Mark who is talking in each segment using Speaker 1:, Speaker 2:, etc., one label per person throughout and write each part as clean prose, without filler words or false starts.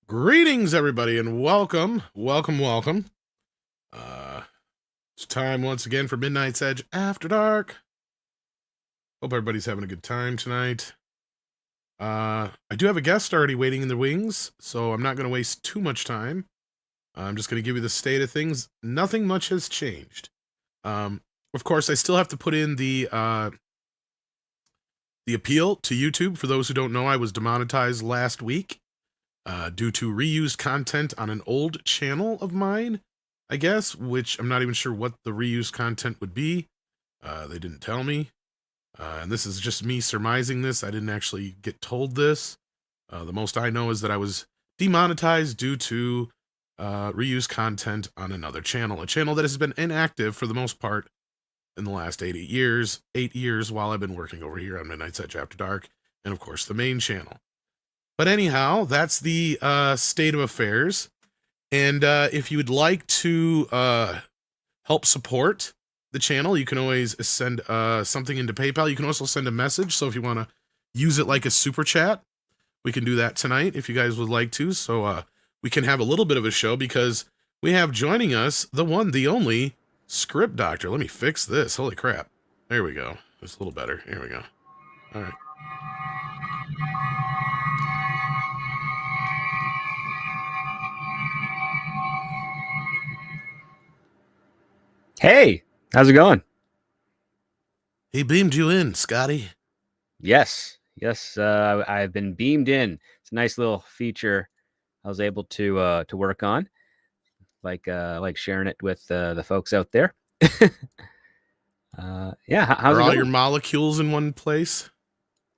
Speaker 1: Greetings, everybody, and welcome. Uh, it's time once again for Midnight's Edge After Dark. Hope everybody's having a good time tonight. I do have a guest already waiting in the wings, so I'm not going to waste too much time. I'm just going to give you the state of things. Nothing much has changed. Of course, I still have to put in the appeal to YouTube. For those who don't know, I was demonetized last week. Due to reused content on an old channel of mine, I guess, which I'm not even sure what the reused content would be. They didn't tell me. And this is just me surmising this. I didn't actually get told this. The most I know is that I was demonetized due to reused content on another channel. A channel that has been inactive for the most part in the last 8 years. 8 years while I've been working over here on Midnight's Edge After Dark. And of course, the main channel. But anyhow, that's the state of affairs. And if you would like to help support the channel, you can always send something into PayPal. You can also send a message. So if you want to use it like a super chat, we can do that tonight if you guys would like to. So we can have a little bit of a show because we have joining us the one, the only Script Doctor. Let me fix this. Holy crap. There we go. It's a little better. Here we go. All right.
Speaker 2: Hey, how's it going?
Speaker 1: He beamed you in, Scotty.
Speaker 2: Yes, I've been beamed in. It's a nice little feature I was able to work on, like sharing it with the folks out there. Yeah, how's
Speaker 1: Are
Speaker 2: it
Speaker 1: all
Speaker 2: going?
Speaker 1: your molecules in one place?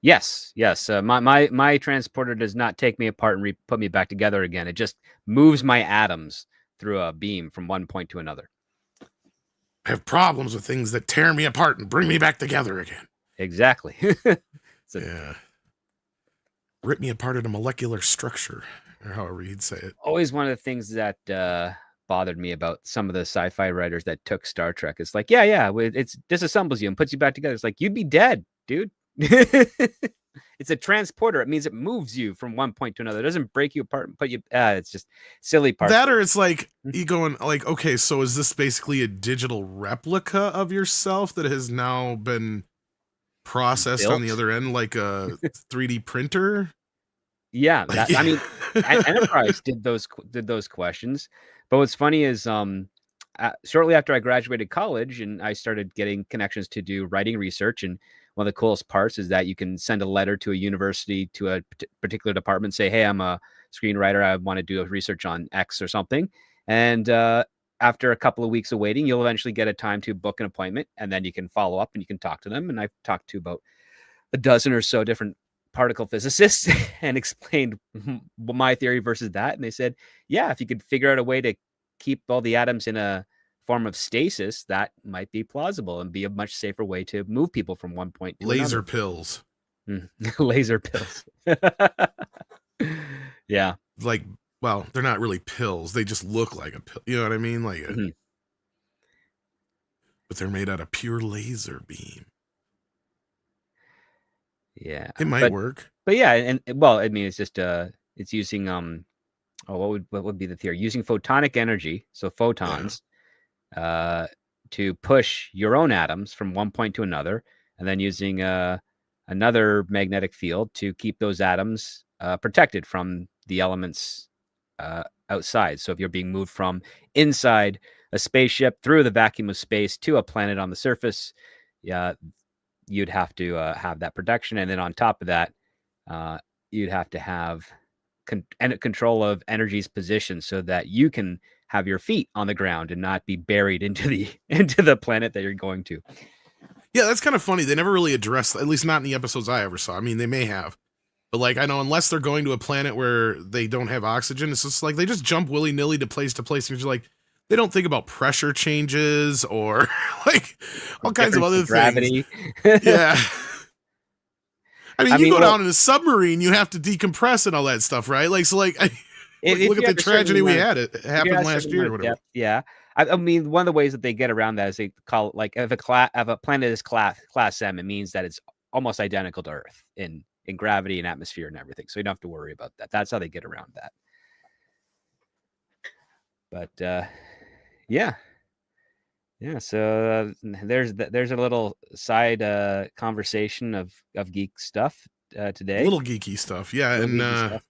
Speaker 2: Yes. My transporter does not take me apart and put me back together again. It just moves my atoms through a beam from one point to another.
Speaker 1: I have problems with things that tear me apart and bring me back together again.
Speaker 2: Exactly.
Speaker 1: Yeah. Rip me apart at a molecular structure, or however you'd say it.
Speaker 2: Always one of the things that bothered me about some of the sci-fi writers that took Star Trek. It's like, yeah, it's disassembles you and puts you back together. It's like, you'd be dead, dude. It's a transporter. It means it moves you from one point to another. It doesn't break you apart and put you. It's just silly parts.
Speaker 1: That, or it's like you going like, okay, so is this basically a digital replica of yourself that has now been processed
Speaker 2: Built?
Speaker 1: on the other end, like a 3D printer?
Speaker 2: Yeah, I mean, Enterprise did those questions. But what's funny is, shortly after I graduated college and I started getting connections to do writing research, and one of the coolest parts is that you can send a letter to a university, to a particular department, say, hey, I'm a screenwriter, I want to do a research on X or something. And after a couple of weeks of waiting, you'll eventually get a time to book an appointment, and then you can follow up and you can talk to them. And I've talked to about a dozen or so different particle physicists and explained my theory versus that. And they said, yeah, if you could figure out a way to keep all the atoms in a form of stasis, that might be plausible and be a much safer way to move people from one point to
Speaker 1: Laser
Speaker 2: another.
Speaker 1: pills.
Speaker 2: Laser pills. Yeah.
Speaker 1: Like, well, they're not really pills. They just look like a pill. You know what I mean? Like, but they're made out of pure laser beam.
Speaker 2: Yeah.
Speaker 1: It might work.
Speaker 2: But yeah, and well, I mean, it's just it's using what would be the theory? Using photonic energy, so photons, to push your own atoms from one point to another, and then using another magnetic field to keep those atoms protected from the elements outside. So if you're being moved from inside a spaceship through the vacuum of space to a planet on the surface, you'd have to have that protection. And then on top of that, you'd have to have control of energy's position so that you can have your feet on the ground and not be buried into the planet that you're going to.
Speaker 1: Yeah, that's kind of funny. They never really addressed, at least not in the episodes I ever saw. I mean, they may have. But like, I know unless they're going to a planet where they don't have oxygen, it's just like they just jump willy-nilly to place, and you're like, they don't think about pressure changes or like all kinds of other
Speaker 2: gravity.
Speaker 1: Things. Yeah. I mean, you go down in a submarine, you have to decompress and all that stuff, right? Like, so like, look at the tragedy we had. It happened last year or whatever.
Speaker 2: Yeah. I mean, one of the ways that they get around that is they call it, like, if a planet is class M, it means that it's almost identical to Earth in gravity and atmosphere and everything. So you don't have to worry about that. That's how they get around that. But yeah. Yeah, so there's a little side conversation of geek stuff today.
Speaker 1: Little geeky stuff. Yeah,
Speaker 2: Little
Speaker 1: and
Speaker 2: geeky stuff.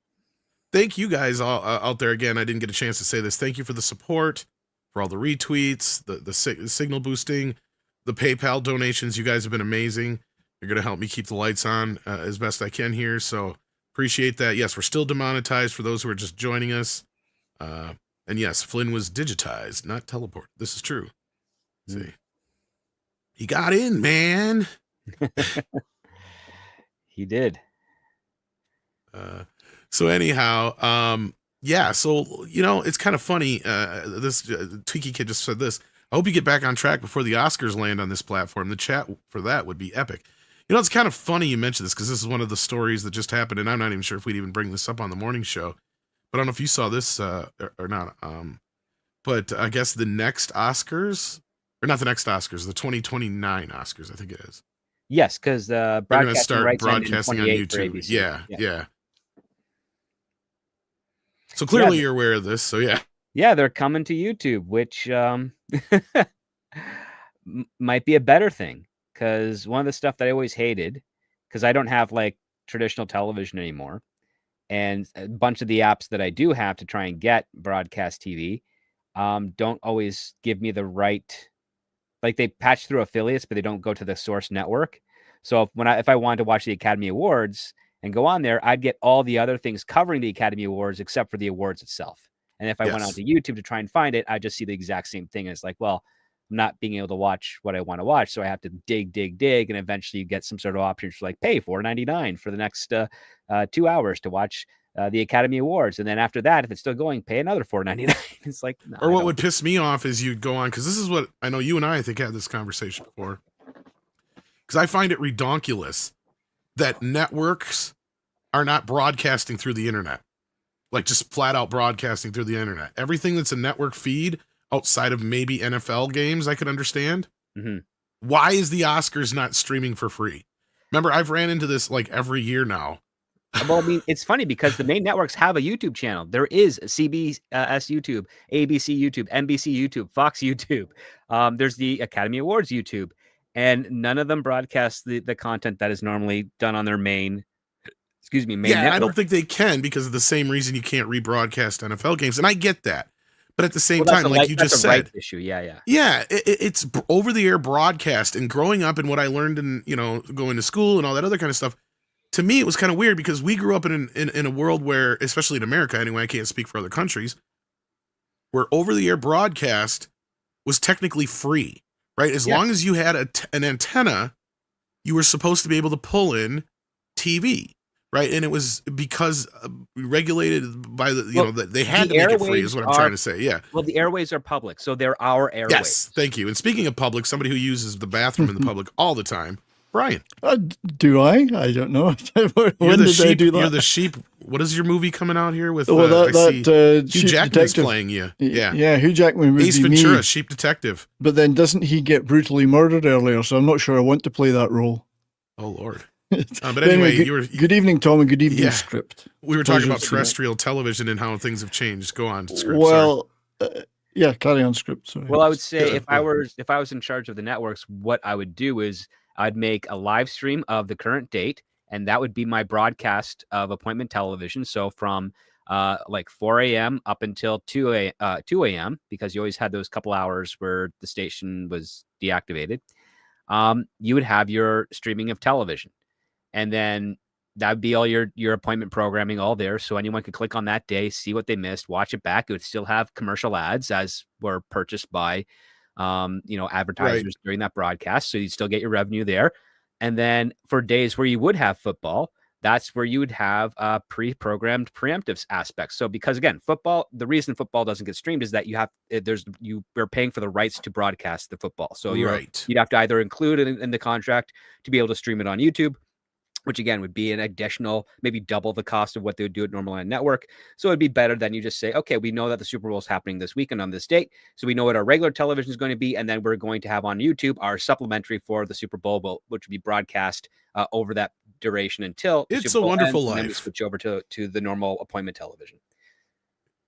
Speaker 1: thank you guys all out there again. I didn't get a chance to say this. Thank you for the support, for all the retweets, the signal boosting, the PayPal donations. You guys have been amazing. You're going to help me keep the lights on as best I can here. So appreciate that. Yes, we're still demonetized for those who are just joining us. And yes, Flynn was digitized, not teleported. This is true. See, he got in, man.
Speaker 2: He did.
Speaker 1: So anyhow, yeah, so it's kind of funny. This Tweaky Kid just said this. I hope you get back on track before the Oscars land on this platform. The chat for that would be epic. It's kind of funny you mentioned this because this is one of the stories that just happened, and I'm not even sure if we'd even bring this up on the morning show. But I don't know if you saw this or not. But I guess the next Oscars, or not the next Oscars, the 2029 Oscars, I think it is.
Speaker 2: Yes, because
Speaker 1: they're going to start
Speaker 2: broadcasting
Speaker 1: on YouTube. Yeah. So clearly you're aware of this. So yeah.
Speaker 2: Yeah, they're coming to YouTube, which might be a better thing. Because one of the stuff that I always hated, because I don't have like traditional television anymore, and a bunch of the apps that I do have to try and get broadcast TV don't always give me the right, like they patch through affiliates, but they don't go to the source network. So if I wanted to watch the Academy Awards and go on there, I'd get all the other things covering the Academy Awards except for the awards itself. And if I went onto YouTube to try and find it, I just see the exact same thing. And it's like, well, I'm not being able to watch what I want to watch, so I have to dig, and eventually you get some sort of options for like pay $4.99 for the next 2 hours to watch the Academy Awards, and then after that, if it's still going, pay another $4.99. It's like, no,
Speaker 1: or what would piss me off is you'd go on, because this is what I know you and I think had this conversation before. Because I find it redonkulous that networks are not broadcasting through the internet, like just flat out broadcasting through the internet. Everything that's a network feed outside of maybe NFL games, I could understand.
Speaker 2: Mm-hmm.
Speaker 1: Why is the Oscars not streaming for free? Remember, I've ran into this like every year now.
Speaker 2: Well, I mean, it's funny because the main networks have a YouTube channel. There is CBS YouTube, ABC YouTube, NBC YouTube, Fox YouTube. There's the Academy Awards YouTube, and none of them broadcast the content that is normally done on their main network.
Speaker 1: I don't think they can because of the same reason you can't rebroadcast NFL games, and I get that. But at the same time, like you just said,
Speaker 2: issue. Yeah,
Speaker 1: it's over-the-air broadcast. And growing up and what I learned in going to school and all that other kind of stuff, to me it was kind of weird because we grew up in a world where, especially in America anyway, I can't speak for other countries, where over-the-air broadcast was technically free, right? As long as you had an antenna, you were supposed to be able to pull in TV. Right, and it was because regulated by they had to make it free. Is what I'm trying to say. Yeah.
Speaker 2: Well, the airways are public, so they're our airways.
Speaker 1: Yes, thank you. And speaking of public, somebody who uses the bathroom in the public all the time, Brian.
Speaker 3: Do I? I don't know. When did I do that?
Speaker 1: You're the sheep. What is your movie coming out here with?
Speaker 3: Hugh
Speaker 1: Jackman's playing you.
Speaker 3: Yeah, Hugh Jackman would
Speaker 1: Ace
Speaker 3: be
Speaker 1: Ventura,
Speaker 3: me.
Speaker 1: Sheep Detective.
Speaker 3: But then doesn't he get brutally murdered earlier? So I'm not sure I want to play that role.
Speaker 1: Oh Lord. But anyway,
Speaker 3: good evening, Tom, and good evening, Script.
Speaker 1: We were talking about terrestrial television and how things have changed. Go on, Script.
Speaker 3: Well, carry on, Script. Sorry.
Speaker 2: Well, I would say if I was in charge of the networks, what I would do is I'd make a live stream of the current date, and that would be my broadcast of appointment television. So from like 4 a.m. up until 2 a.m. because you always had those couple hours where the station was deactivated. You would have your streaming of television. And then that'd be all your appointment programming all there. So anyone could click on that day, see what they missed, watch it back. It would still have commercial ads as were purchased by, advertisers during that broadcast. So you'd still get your revenue there. And then for days where you would have football, that's where you would have pre-programmed preemptive aspects. So because again, football, the reason football doesn't get streamed is that you're paying for the rights to broadcast the football. So you'd have to either include it in the contract to be able to stream it on YouTube, which again would be an additional, maybe double the cost of what they would do at normal on network. So it'd be better than you just say, okay, we know that the Super Bowl is happening this weekend on this date. So we know what our regular television is going to be. And then we're going to have on YouTube our supplementary for the Super Bowl, which would be broadcast over that duration until
Speaker 1: It's a Wonderful Life.
Speaker 2: And then we switch over to the normal appointment television.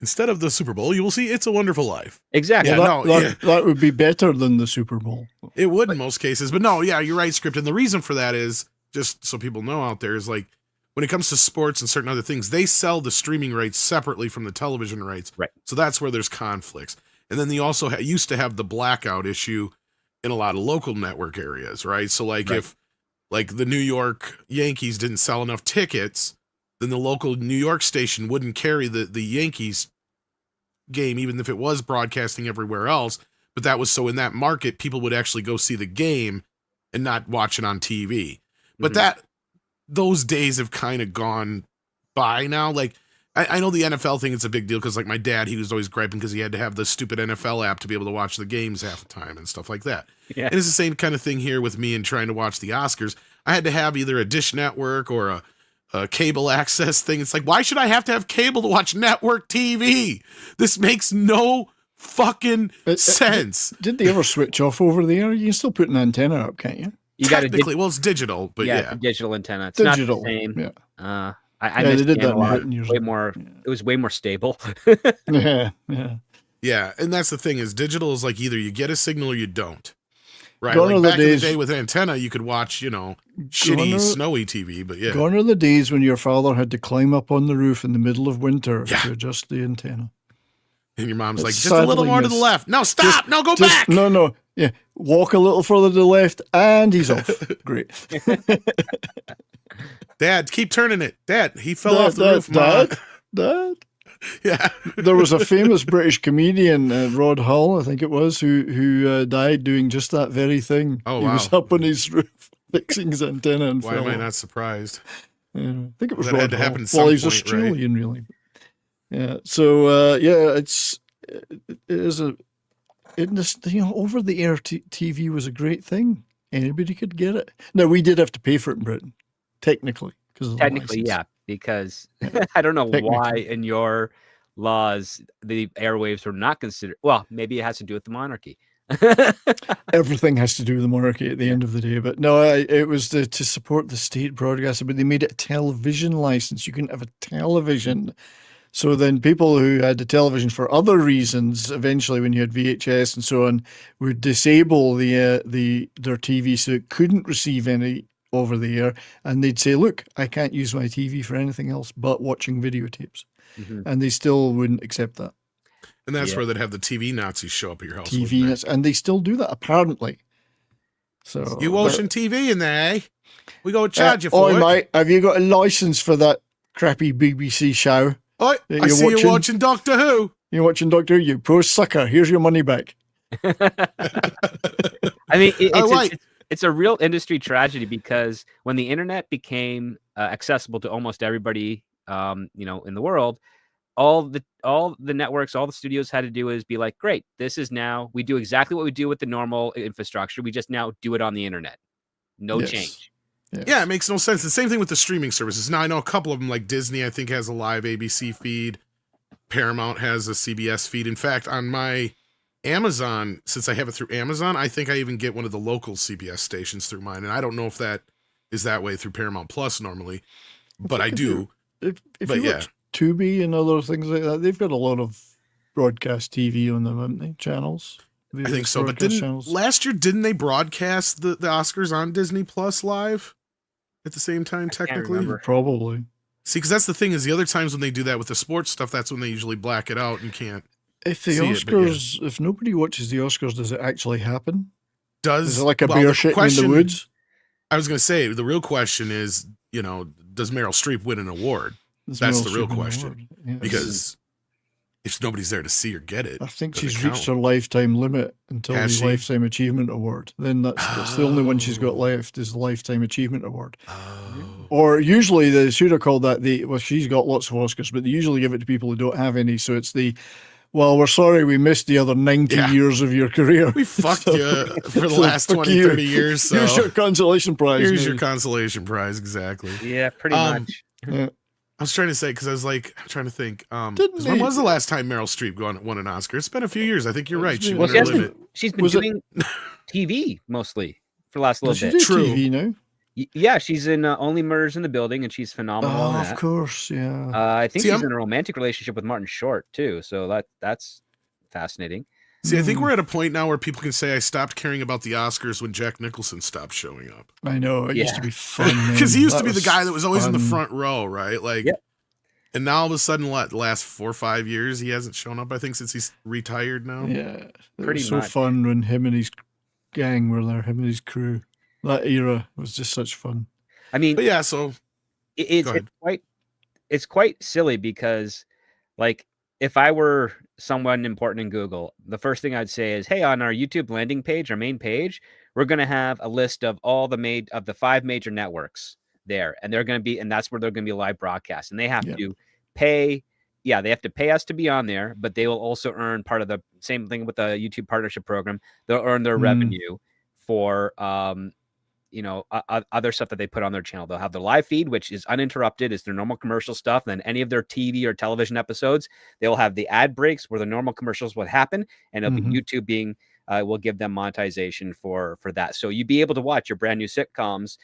Speaker 1: Instead of the Super Bowl, you will see It's a Wonderful Life.
Speaker 2: Exactly.
Speaker 1: Yeah,
Speaker 3: That would be better than the Super Bowl.
Speaker 1: It would in most cases. But no, yeah, you're right, Script. And the reason for that is, just so people know out there, is like when it comes to sports and certain other things, they sell the streaming rights separately from the television rights.
Speaker 2: Right.
Speaker 1: So that's where there's conflicts. And then they also used to have the blackout issue in a lot of local network areas, right? So like if like the New York Yankees didn't sell enough tickets, then the local New York station wouldn't carry the Yankees game, even if it was broadcasting everywhere else. But that was so in that market, people would actually go see the game and not watch it on TV. But those days have kind of gone by now. Like, I know the NFL thing is a big deal because, like, my dad, he was always griping because he had to have the stupid NFL app to be able to watch the games half the time and stuff like that.
Speaker 2: Yeah.
Speaker 1: And it's the same kind of thing here with me and trying to watch the Oscars. I had to have either a Dish Network or a cable access thing. It's like, why should I have to have cable to watch network TV? This makes no fucking sense.
Speaker 3: Did they ever switch off over the air? You can still put an antenna up, can't you?
Speaker 2: You got
Speaker 1: Technically, well, it's digital, but
Speaker 2: it's a digital antenna. It's
Speaker 3: Digital,
Speaker 2: not the same.
Speaker 3: yeah.
Speaker 2: I
Speaker 3: they
Speaker 2: missed
Speaker 3: did that
Speaker 2: analog.
Speaker 3: years
Speaker 2: Way
Speaker 3: ago.
Speaker 2: more.
Speaker 3: Yeah.
Speaker 2: It was way more stable.
Speaker 3: Yeah.
Speaker 1: Yeah, and that's the thing is digital is like either you get a signal or you don't. Right?
Speaker 3: Gone
Speaker 1: Like
Speaker 3: are the
Speaker 1: back in the
Speaker 3: days-
Speaker 1: day with antenna, you could watch, shitty, snowy TV, but yeah.
Speaker 3: Gone are the days when your father had to climb up on the roof in the middle of winter
Speaker 1: Yeah.
Speaker 3: to adjust the antenna.
Speaker 1: And your mom's
Speaker 3: It's
Speaker 1: like, just a little
Speaker 3: sadly
Speaker 1: more to the
Speaker 3: missed.
Speaker 1: left. No, stop! No, go back!
Speaker 3: No. Yeah. Walk a little further to the left and he's off. Great.
Speaker 1: Dad, keep turning it. Dad, he fell off the roof,
Speaker 3: Dad.
Speaker 1: Yeah.
Speaker 3: There was a famous British comedian, Rod Hull, I think it was, who died doing just that very thing.
Speaker 1: Oh,
Speaker 3: He was
Speaker 1: wow.
Speaker 3: up on his roof fixing his antenna and
Speaker 1: Why
Speaker 3: fell
Speaker 1: am I
Speaker 3: off.
Speaker 1: not surprised?
Speaker 3: Yeah, I think it was
Speaker 1: That
Speaker 3: Rod
Speaker 1: had to
Speaker 3: Hull.
Speaker 1: happen at some
Speaker 3: Well, he's
Speaker 1: point, right?
Speaker 3: Australian, really. Yeah. So it is a in this over the air TV was a great thing. Anybody could get it. Now we did have to pay for it in Britain, technically, because
Speaker 2: Technically, yeah, because I don't know why in your laws the airwaves were not considered. Well, maybe it has to do with the monarchy.
Speaker 3: Everything has to do with the monarchy at the end of the day. But no, it was to support the state broadcaster, but they made it a television license. You couldn't have a television. So then people who had the television for other reasons, eventually when you had VHS and so on, would disable their TV so it couldn't receive any over the air. And they'd say, look, I can't use my TV for anything else but watching videotapes. And they still wouldn't accept that.
Speaker 1: And that's where they'd have the TV Nazis show up at your house.
Speaker 3: And they still do that, apparently. So
Speaker 1: You watching TV in there, eh? We go charge you for it.
Speaker 3: Mate, have you got a license for that crappy BBC show?
Speaker 1: Oi, I see you watching Doctor Who.
Speaker 3: You're watching Doctor Who, you poor sucker. Here's your money back.
Speaker 2: I mean, it's a real industry tragedy because when the internet became accessible to almost everybody, in the world, all the networks, all the studios had to do is be like, great, this is now, we do exactly what we do with the normal infrastructure. We just now do it on the internet. No change.
Speaker 3: Yes.
Speaker 1: Yeah, it makes no sense. The same thing with the streaming services. Now, I know a couple of them, like Disney, I think, has a live ABC feed. Paramount has a CBS feed. In fact, on my Amazon, since I have it through Amazon, I think I even get one of the local CBS stations through mine. And I don't know if that is that way through Paramount Plus normally, but I do.
Speaker 3: If
Speaker 1: But
Speaker 3: you watch Tubi and other things like that, they've got a lot of broadcast TV on them, haven't they? Channels.
Speaker 1: I think so. But last year, didn't they broadcast the Oscars on Disney Plus live at the same time, technically?
Speaker 3: Probably.
Speaker 1: See, because that's the thing is the other times when they do that with the sports stuff, that's when they usually black it out and can't.
Speaker 3: If the Oscars, if nobody watches the Oscars, does it actually happen?
Speaker 1: Is
Speaker 3: it like a bear shitting in the woods?
Speaker 1: I was going to say, the real question is, does Meryl Streep win an award? That's the real question. Yes. Because if nobody's there to see her get it,
Speaker 3: I think she's reached her lifetime limit until the Lifetime Achievement Award. Then that's the only one she's got left is the Lifetime Achievement Award. Or usually they should have called that she's got lots of Oscars, but they usually give it to people who don't have any. So it's we're sorry we missed the other 90 years of your career.
Speaker 1: We fucked you for the last 20, 30 years. So
Speaker 3: here's your consolation prize.
Speaker 1: Here's your consolation prize, exactly.
Speaker 2: Yeah, pretty much.
Speaker 3: Yeah.
Speaker 1: I was trying to say, because I was like, I'm trying to think. When was the last time Meryl Streep won an Oscar? It's been a few years. I think you're right. She
Speaker 2: she's been doing TV mostly for the last little bit.
Speaker 3: TV now.
Speaker 2: Yeah, she's in Only Murders in the Building, and she's phenomenal in
Speaker 3: Oh,
Speaker 2: that.
Speaker 3: of course, yeah.
Speaker 2: I think
Speaker 1: See,
Speaker 2: she's in a romantic relationship with Martin Short too, so that's fascinating.
Speaker 1: See, I think we're at a point now where people can say I stopped caring about the Oscars when Jack Nicholson stopped showing up.
Speaker 3: I know, it used to
Speaker 2: Yeah.
Speaker 3: be fun.
Speaker 1: Because he
Speaker 3: man.
Speaker 1: used to
Speaker 3: That
Speaker 1: be the
Speaker 3: was
Speaker 1: guy that was always in the
Speaker 3: fun.
Speaker 1: front row, right? Like,
Speaker 2: Yep.
Speaker 1: and now all of a sudden, what, the last 4 or 5 years, he hasn't shown up, I think, since he's retired now.
Speaker 3: Yeah, it
Speaker 2: Pretty
Speaker 3: was so
Speaker 2: much.
Speaker 3: fun when him and his gang were there, him and his crew. That era was just such fun.
Speaker 2: I mean,
Speaker 1: But yeah, so
Speaker 2: it's quite silly because, like, if I were someone important in Google, the first thing I'd say is, hey, on our YouTube landing page, our main page, we're going to have a list of all the 5 major networks there, and they're going to be, and that's where they're going to be live broadcast, and they have to pay. Yeah, they have to pay us to be on there, but they will also earn part of the same thing with the YouTube partnership program. They'll earn their revenue for other stuff that they put on their channel. They'll have the live feed, which is uninterrupted, is their normal commercial stuff. And then any of their TV or television episodes, they will have the ad breaks where the normal commercials would happen, and it'll be YouTube being will give them monetization for that. So you'd be able to watch your brand new sitcoms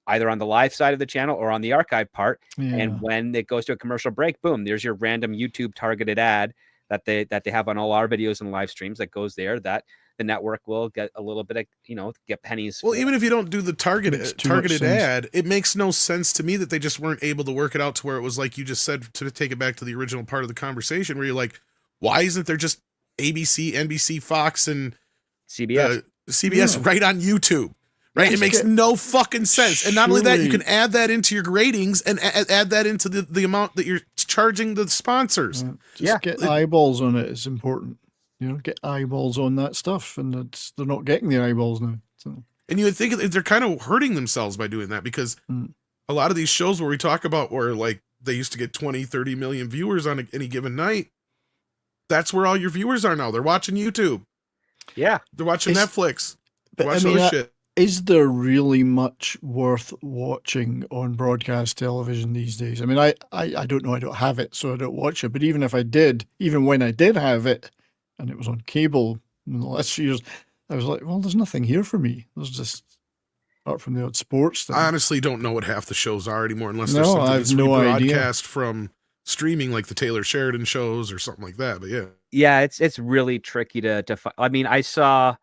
Speaker 2: either on the live side of the channel or on the archive part.
Speaker 3: Yeah.
Speaker 2: And when it goes to a commercial break, boom, there's your random YouTube targeted ad that they have on all our videos and live streams that goes there, that the network will get a little bit of, get pennies.
Speaker 1: Well, even if you don't do the targeted ad, it makes no sense to me that they just weren't able to work it out to where it was like you just said, to take it back to the original part of the conversation, where you're like, why isn't there just ABC, NBC, Fox, and CBS right on YouTube? Right? It makes no fucking sense. And not only that, you can add that into your gradings and add that into the amount that you're charging the sponsors.
Speaker 3: Get eyeballs on it is important. Get eyeballs on that stuff, and they're not getting the eyeballs now. So.
Speaker 1: And you would think they're kind of hurting themselves by doing that, because a lot of these shows where we talk about where like they used to get 20, 30 million viewers on any given night, that's where all your viewers are now. They're watching YouTube.
Speaker 2: Yeah.
Speaker 1: They're watching Netflix. They're watching other shit.
Speaker 3: Is there really much worth watching on broadcast television these days? I mean, I don't know. I don't have it, so I don't watch it. But even if I did, even when I did have it, and it was on cable in the last few years, I was like, well, there's nothing here for me. There's just, apart from the odd sports thing.
Speaker 1: I honestly don't know what half the shows are anymore, unless there's something that's rebroadcast from streaming, like the Taylor Sheridan shows or something like that. But
Speaker 2: yeah, it's really tricky to find. I mean, I saw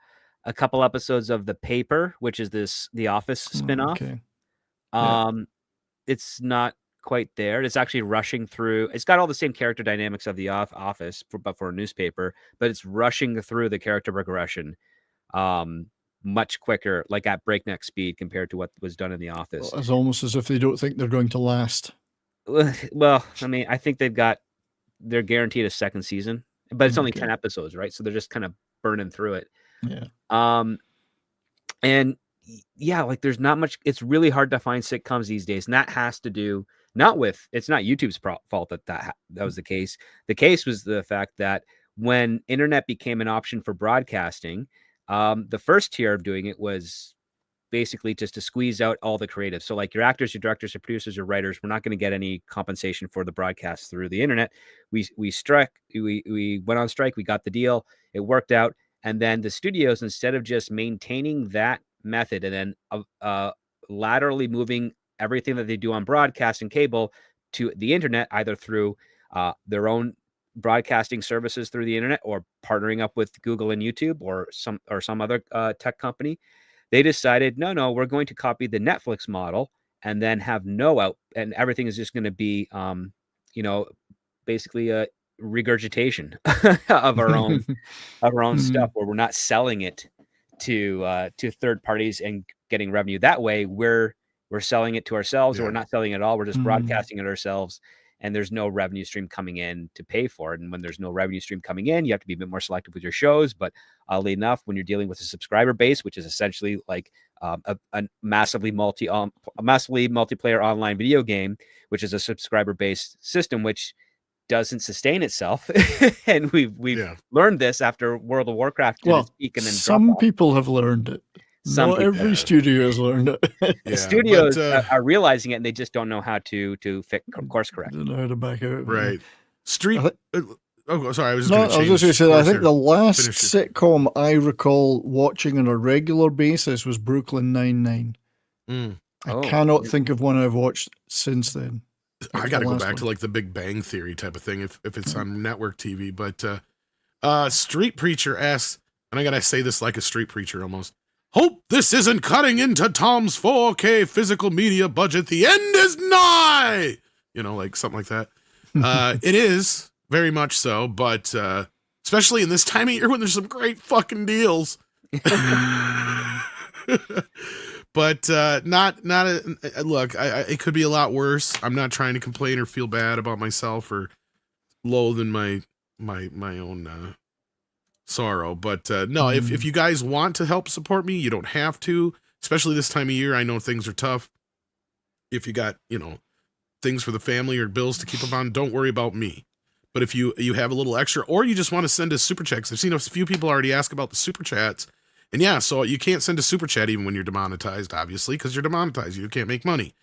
Speaker 2: a couple episodes of The Paper, which is The Office spinoff.
Speaker 3: Okay.
Speaker 2: It's not quite there. It's actually rushing through. It's got all the same character dynamics of The Office, but for a newspaper, but it's rushing through the character progression much quicker, like at breakneck speed compared to what was done in The Office.
Speaker 3: Well, it's almost as if they don't think they're going to last.
Speaker 2: Well, I mean, I think they're guaranteed a second season, but it's only 10 episodes, right? So they're just kind of burning through it.
Speaker 3: Yeah.
Speaker 2: And yeah, like there's not much. It's really hard to find sitcoms these days, and that has to do it's not YouTube's fault that was the case. The case was the fact that when internet became an option for broadcasting, the first tier of doing it was basically just to squeeze out all the creative. So like your actors, your directors, your producers, your writers, we're not going to get any compensation for the broadcast through the internet. We went on strike. We got the deal. It worked out. And then the studios, instead of just maintaining that method and then laterally moving everything that they do on broadcast and cable to the internet, either through their own broadcasting services through the internet or partnering up with Google and YouTube or some other tech company, they decided, no, we're going to copy the Netflix model and then have and everything is just going to be, basically a regurgitation of our own stuff, where we're not selling it to third parties and getting revenue that way. We're selling it to ourselves, or we're not selling it at all. We're just broadcasting it ourselves, and there's no revenue stream coming in to pay for it. And when there's no revenue stream coming in, you have to be a bit more selective with your shows. But oddly enough, when you're dealing with a subscriber base, which is essentially like a massively multiplayer online video game, which is a subscriber based system, which doesn't sustain itself, and we've learned this after World of Warcraft.
Speaker 3: Well, some people have learned it. Not every studio has learned it.
Speaker 2: Studios are realizing it, and they just don't know how to course correct.
Speaker 3: Don't know how to back out.
Speaker 1: Right. Sorry. I was
Speaker 3: just going to say, I think the last sitcom I recall watching on a regular basis was Brooklyn Nine-Nine.
Speaker 1: Mm.
Speaker 3: I
Speaker 2: Oh.
Speaker 3: cannot think of one I've watched since then.
Speaker 1: I
Speaker 3: was
Speaker 1: got to
Speaker 3: the
Speaker 1: go
Speaker 3: last
Speaker 1: back
Speaker 3: one.
Speaker 1: to like the Big Bang Theory type of thing if it's on network TV. But Street Preacher asks, and I got to say this like a street preacher almost. Hope this isn't cutting into Tom's 4K physical media budget. The end is nigh. You know, like something like that. It is very much so, but especially in this time of year when there's some great fucking deals. But not a look. It could be a lot worse. I'm not trying to complain or feel bad about myself or loathe in my own sorrow. But no, if you guys want to help support me, you don't have to. Especially this time of year, I know things are tough. If you got things for the family or bills to keep them on, don't worry about me. But if you have a little extra, or you just want to send us super chats, I've seen a few people already ask about the super chats. And yeah, so you can't send a super chat even when you're demonetized, obviously, because you're demonetized. You can't make money.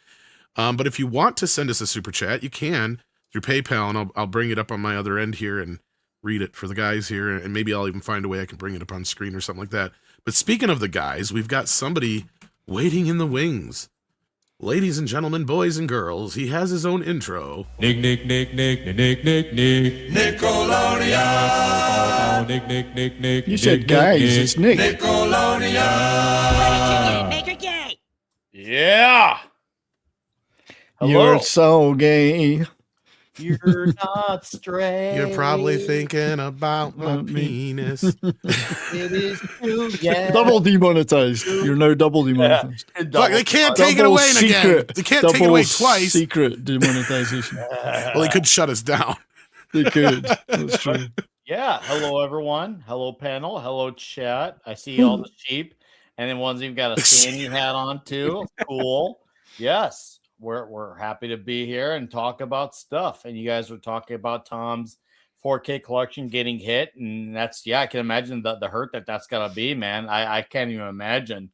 Speaker 1: But if you want to send us a super chat, you can through PayPal, and I'll bring it up on my other end here and read it for the guys here. And maybe I'll even find a way I can bring it up on screen or something like that. But speaking of the guys, we've got somebody waiting in the wings. Ladies and gentlemen, boys and girls, he has his own intro.
Speaker 4: Nick. Nickelodeon. Nick.
Speaker 3: You said guys, it's Nick.
Speaker 4: Nickelodeon.
Speaker 5: Yeah. Hello.
Speaker 3: You're so gay.
Speaker 5: You're not straight.
Speaker 1: You're probably thinking about my penis.
Speaker 5: It is true. Yeah.
Speaker 3: Double demonetized. You're now double demonetized.
Speaker 1: Fuck, they can't take it
Speaker 3: Double
Speaker 1: away again.
Speaker 3: secret.
Speaker 1: They can't take it away twice.
Speaker 3: Secret demonetization.
Speaker 1: Well, they could shut us down.
Speaker 3: They could. That's true.
Speaker 5: Yeah. Hello, everyone. Hello, panel. Hello, chat. I see all the sheep, and then one's even got a Sandy hat on too. Cool. Yes. We're happy to be here and talk about stuff. And you guys were talking about Tom's 4K collection getting hit, and that's I can imagine the hurt that's gotta be, man. I can't even imagine.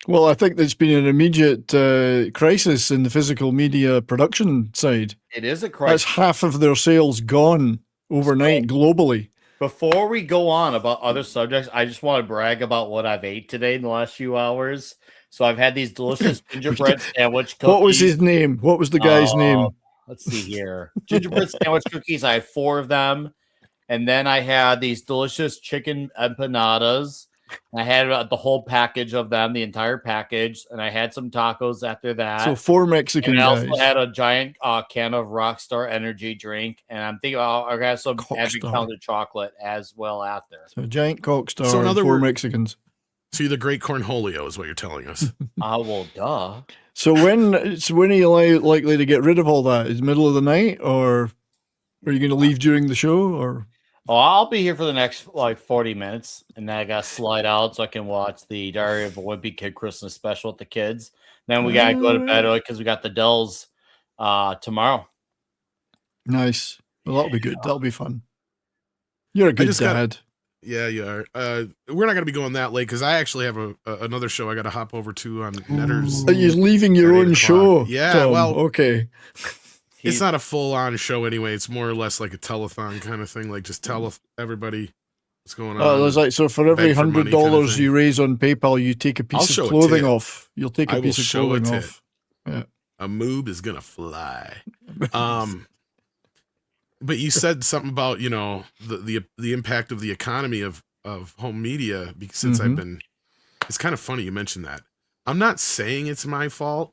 Speaker 3: Well, I think there's been an immediate crisis in the physical media production side.
Speaker 5: It is a
Speaker 3: That's
Speaker 5: crisis.
Speaker 3: half of their sales gone overnight globally.
Speaker 5: Before we go on about other subjects, I just want to brag about what I've ate today in the last few hours. So I've had these delicious gingerbread sandwich cookies.
Speaker 3: What was his name? What was the guy's name?
Speaker 5: Let's see here. Gingerbread sandwich cookies. I had 4 of them. And then I had these delicious chicken empanadas. I had the whole package of them, the entire package. And I had some tacos after that.
Speaker 3: So 4 Mexican
Speaker 5: and I
Speaker 3: guys.
Speaker 5: also had a giant can of Rockstar energy drink. And I'm thinking I got some Magic
Speaker 3: Cockstar.
Speaker 5: Counter chocolate as well after.
Speaker 3: So a giant cockstar
Speaker 1: So in
Speaker 3: and
Speaker 1: other
Speaker 3: 4
Speaker 1: words-
Speaker 3: Mexicans.
Speaker 1: So you're the great cornholio is what you're telling us.
Speaker 5: Well, duh.
Speaker 3: So when are you likely to get rid of all that? Is it middle of the night, or are you going to leave during the show? Or
Speaker 5: I'll be here for the next 40 minutes, and then I got to slide out so I can watch the Diary of a Wimpy Kid Christmas special with the kids. Then we got to go to bed early because we got the Dells tomorrow.
Speaker 3: nice. Well, that'll be good. That'll be fun. You're a good
Speaker 1: just got-
Speaker 3: dad.
Speaker 1: Yeah, you are. We're not going to be going that late because I actually have another show I got to hop over to on Netter's.
Speaker 3: Are you leaving your
Speaker 1: at 8
Speaker 3: own show?
Speaker 1: o'clock. Yeah,
Speaker 3: Tom?
Speaker 1: well-
Speaker 3: okay.
Speaker 1: It's not a full-on show anyway. It's more or less like a telethon kind of thing. Like just tell everybody what's going on.
Speaker 3: Oh, there's like so for every
Speaker 1: beg for money
Speaker 3: $100
Speaker 1: kind of thing.
Speaker 3: you raise on PayPal, you take a
Speaker 1: I'll
Speaker 3: piece
Speaker 1: show
Speaker 3: of
Speaker 1: a
Speaker 3: clothing
Speaker 1: tit.
Speaker 3: off. You'll take
Speaker 1: I
Speaker 3: a
Speaker 1: will
Speaker 3: piece of
Speaker 1: show a
Speaker 3: clothing
Speaker 1: tit.
Speaker 3: off.
Speaker 1: A moob is gonna fly. But you said something about the impact of the economy of home media since I've been. It's kind of funny you mentioned that. I'm not saying it's my fault,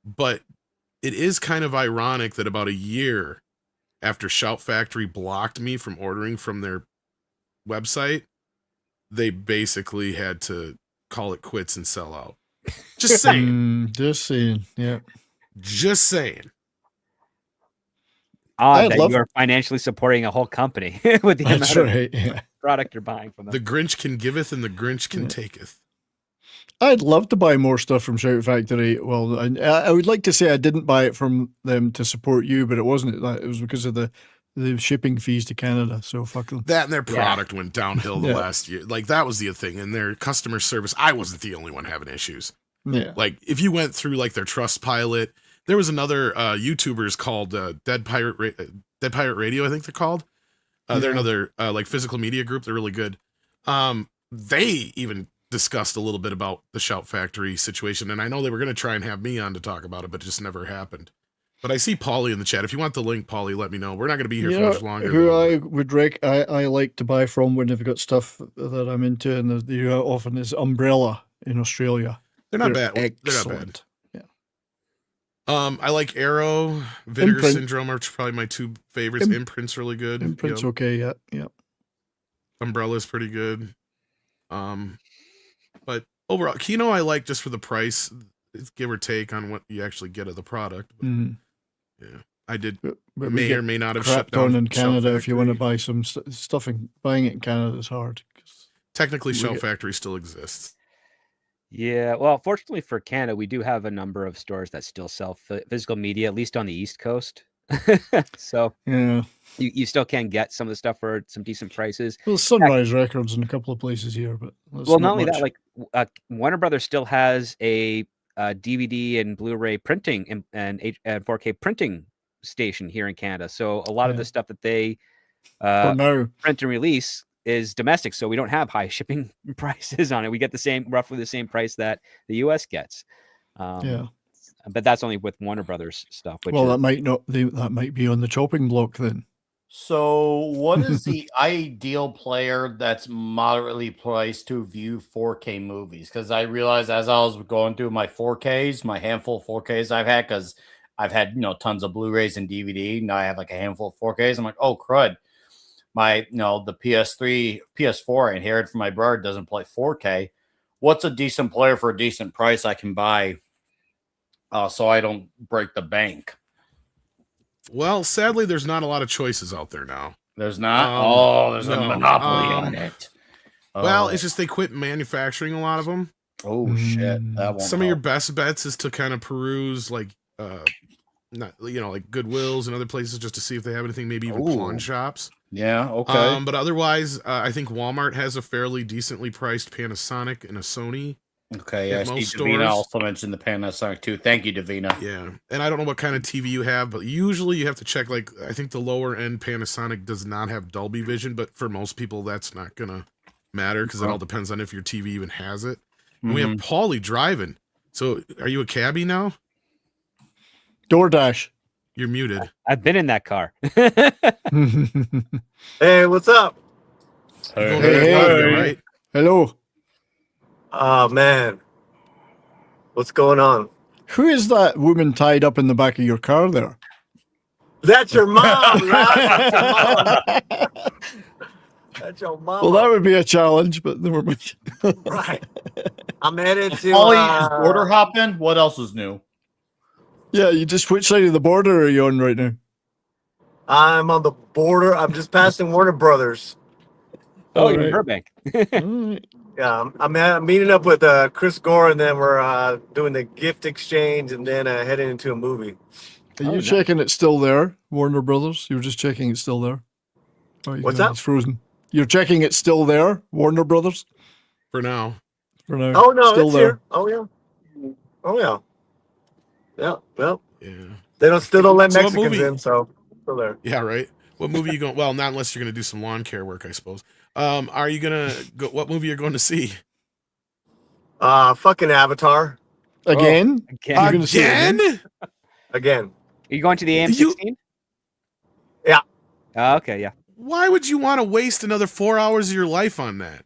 Speaker 1: but it is kind of ironic that about a year after Shout Factory blocked me from ordering from their website, they basically had to call it quits and sell out. Just saying.
Speaker 3: Just saying. Yeah.
Speaker 1: Just saying.
Speaker 2: Odd that you are financially supporting a whole company with the
Speaker 3: That's
Speaker 2: amount
Speaker 3: right. Yeah.
Speaker 2: of product you're buying from them.
Speaker 1: The Grinch can giveth and the Grinch can taketh.
Speaker 3: I'd love to buy more stuff from Shout Factory. Well, I would like to say I didn't buy it from them to support you, but it wasn't that. It was because of the shipping fees to Canada. So fuck them.
Speaker 1: That and their product went downhill the
Speaker 3: Yeah.
Speaker 1: last year. Like that was the thing. And their customer service, I wasn't the only one having issues.
Speaker 3: Yeah.
Speaker 1: Like if you went through like their Trust Pilot, there was another YouTubers called Dead Pirate Radio, I think they're called. They're another like physical media group. They're really good. They even discussed a little bit about the Shout Factory situation, and I know they were going to try and have me on to talk about it, but it just never happened. But I see Paulie in the chat. If you want the link, Paulie, let me know. We're not going to be here for much longer.
Speaker 3: Who
Speaker 1: though,
Speaker 3: I would I like to buy from when they've got stuff that I'm into, and the often is Umbrella in Australia.
Speaker 1: They're not bad.
Speaker 3: Excellent.
Speaker 1: They're not bad.
Speaker 3: Yeah.
Speaker 1: I like Arrow, Vinegar
Speaker 3: Imprint.
Speaker 1: Syndrome are probably my two favorites. Imprint's really good.
Speaker 3: Imprint's
Speaker 1: Yep.
Speaker 3: okay. Yeah.
Speaker 1: Umbrella's pretty good. But overall, Kino I like just for the price. It's give or take on what you actually get of the product. But, yeah, I did
Speaker 3: But we
Speaker 1: may
Speaker 3: get
Speaker 1: or may not have
Speaker 3: crap
Speaker 1: shut down
Speaker 3: in
Speaker 1: Shout
Speaker 3: Canada if you want to
Speaker 1: Factory.
Speaker 3: buy some stuff. Buying it in Canada is hard.
Speaker 1: Technically,
Speaker 3: we
Speaker 1: Shout
Speaker 3: get-
Speaker 1: Factory still exists.
Speaker 2: Yeah, well, fortunately for Canada, we do have a number of stores that still sell physical media, at least on the East Coast. So
Speaker 3: Yeah.
Speaker 2: you still can get some of the stuff for some decent prices.
Speaker 3: Well, Sunrise Records in a couple of places here, but that's
Speaker 2: Well, not only
Speaker 3: much.
Speaker 2: that, like Warner Brothers still has a DVD and Blu-ray printing and 4K printing station here in Canada. So a lot of
Speaker 3: Yeah.
Speaker 2: the stuff that they
Speaker 3: For now.
Speaker 2: print and release is domestic, so we don't have high shipping prices on it. We get roughly the same price that the US gets.
Speaker 3: Yeah.
Speaker 2: But that's only with Warner Brothers stuff. Which
Speaker 3: Well,
Speaker 2: is,
Speaker 3: that might be on the chopping block then.
Speaker 5: So, what is the ideal player that's moderately priced to view 4K movies? Because I realized as I was going through my 4Ks, my handful of 4Ks I've had, because I've had tons of Blu-rays and DVD. Now I have like a handful of 4Ks. I'm like, oh crud, my the PS3, PS4 I inherited from my brother doesn't play 4K. What's a decent player for a decent price I can buy, so I don't break the bank?
Speaker 1: Well, sadly, there's not a lot of choices out there now.
Speaker 5: There's not. There's a
Speaker 1: no.
Speaker 5: monopoly on it.
Speaker 1: Well,
Speaker 5: Oh.
Speaker 1: it's just they quit manufacturing a lot of them.
Speaker 5: Oh shit! That won't
Speaker 1: Some of your
Speaker 5: help.
Speaker 1: best bets is to kind of peruse like not like Goodwills and other places just to see if they have anything, maybe even pawn
Speaker 5: Ooh.
Speaker 1: shops.
Speaker 5: Yeah. Okay.
Speaker 1: But otherwise, I think Walmart has a fairly decently priced Panasonic and a Sony.
Speaker 5: Okay.
Speaker 1: at
Speaker 5: I see
Speaker 1: most
Speaker 5: Davina
Speaker 1: stores.
Speaker 5: also mentioned the Panasonic too. Thank you, Davina.
Speaker 1: Yeah, and I don't know what kind of TV you have, but usually you have to check. Like, I think the lower end Panasonic does not have Dolby Vision, but for most people, that's not gonna matter because it all depends on if your TV even has it. And we have Paulie driving. So, are you a cabbie now?
Speaker 3: DoorDash.
Speaker 1: You're muted.
Speaker 2: I've been in that car.
Speaker 6: Hey, what's up?
Speaker 1: You're going
Speaker 3: Hey,
Speaker 1: to
Speaker 3: hey.
Speaker 1: Claudia, right?
Speaker 3: Hello.
Speaker 6: Oh man, what's going on?
Speaker 3: Who is that woman tied up in the back of your car there?
Speaker 6: That's your mom, right? That's your mom.
Speaker 3: Well, that would be a challenge, but never mind.
Speaker 6: Right. I'm headed to.
Speaker 5: Ollie, border hopping. What else is new?
Speaker 3: Yeah, which side of the border are you on right now?
Speaker 6: I'm on the border. I'm just passing Warner Brothers.
Speaker 2: Oh,
Speaker 3: All
Speaker 2: you're in
Speaker 3: right.
Speaker 2: Burbank.
Speaker 3: All right.
Speaker 6: Yeah, I'm meeting up with Chris Gore, and then we're doing the gift exchange, and then heading into a movie.
Speaker 3: Are
Speaker 2: Oh,
Speaker 3: you
Speaker 2: nice.
Speaker 3: checking it's still there, Warner Brothers? You were just checking it's still there. Oh,
Speaker 6: What's that?
Speaker 3: It's frozen. You're checking it's still there, Warner Brothers,
Speaker 1: For now.
Speaker 3: for now.
Speaker 6: Oh no,
Speaker 3: still
Speaker 6: it's
Speaker 3: there.
Speaker 6: here. Oh yeah. Oh yeah. Yeah. Well,
Speaker 1: Yeah.
Speaker 6: they still don't let
Speaker 1: So what
Speaker 6: Mexicans
Speaker 1: movie?
Speaker 6: in, so still there.
Speaker 1: Yeah, right. What movie you going? Well, not unless you're going to do some lawn care work, I suppose. Are you gonna go? What movie you're going to see?
Speaker 6: Fucking Avatar
Speaker 3: Again?
Speaker 2: Again.
Speaker 3: You're gonna see it again?
Speaker 6: again.
Speaker 2: Are you going to the AM16?
Speaker 6: Yeah.
Speaker 2: Oh, okay, yeah.
Speaker 1: Why would you want to waste another 4 hours of your life on that?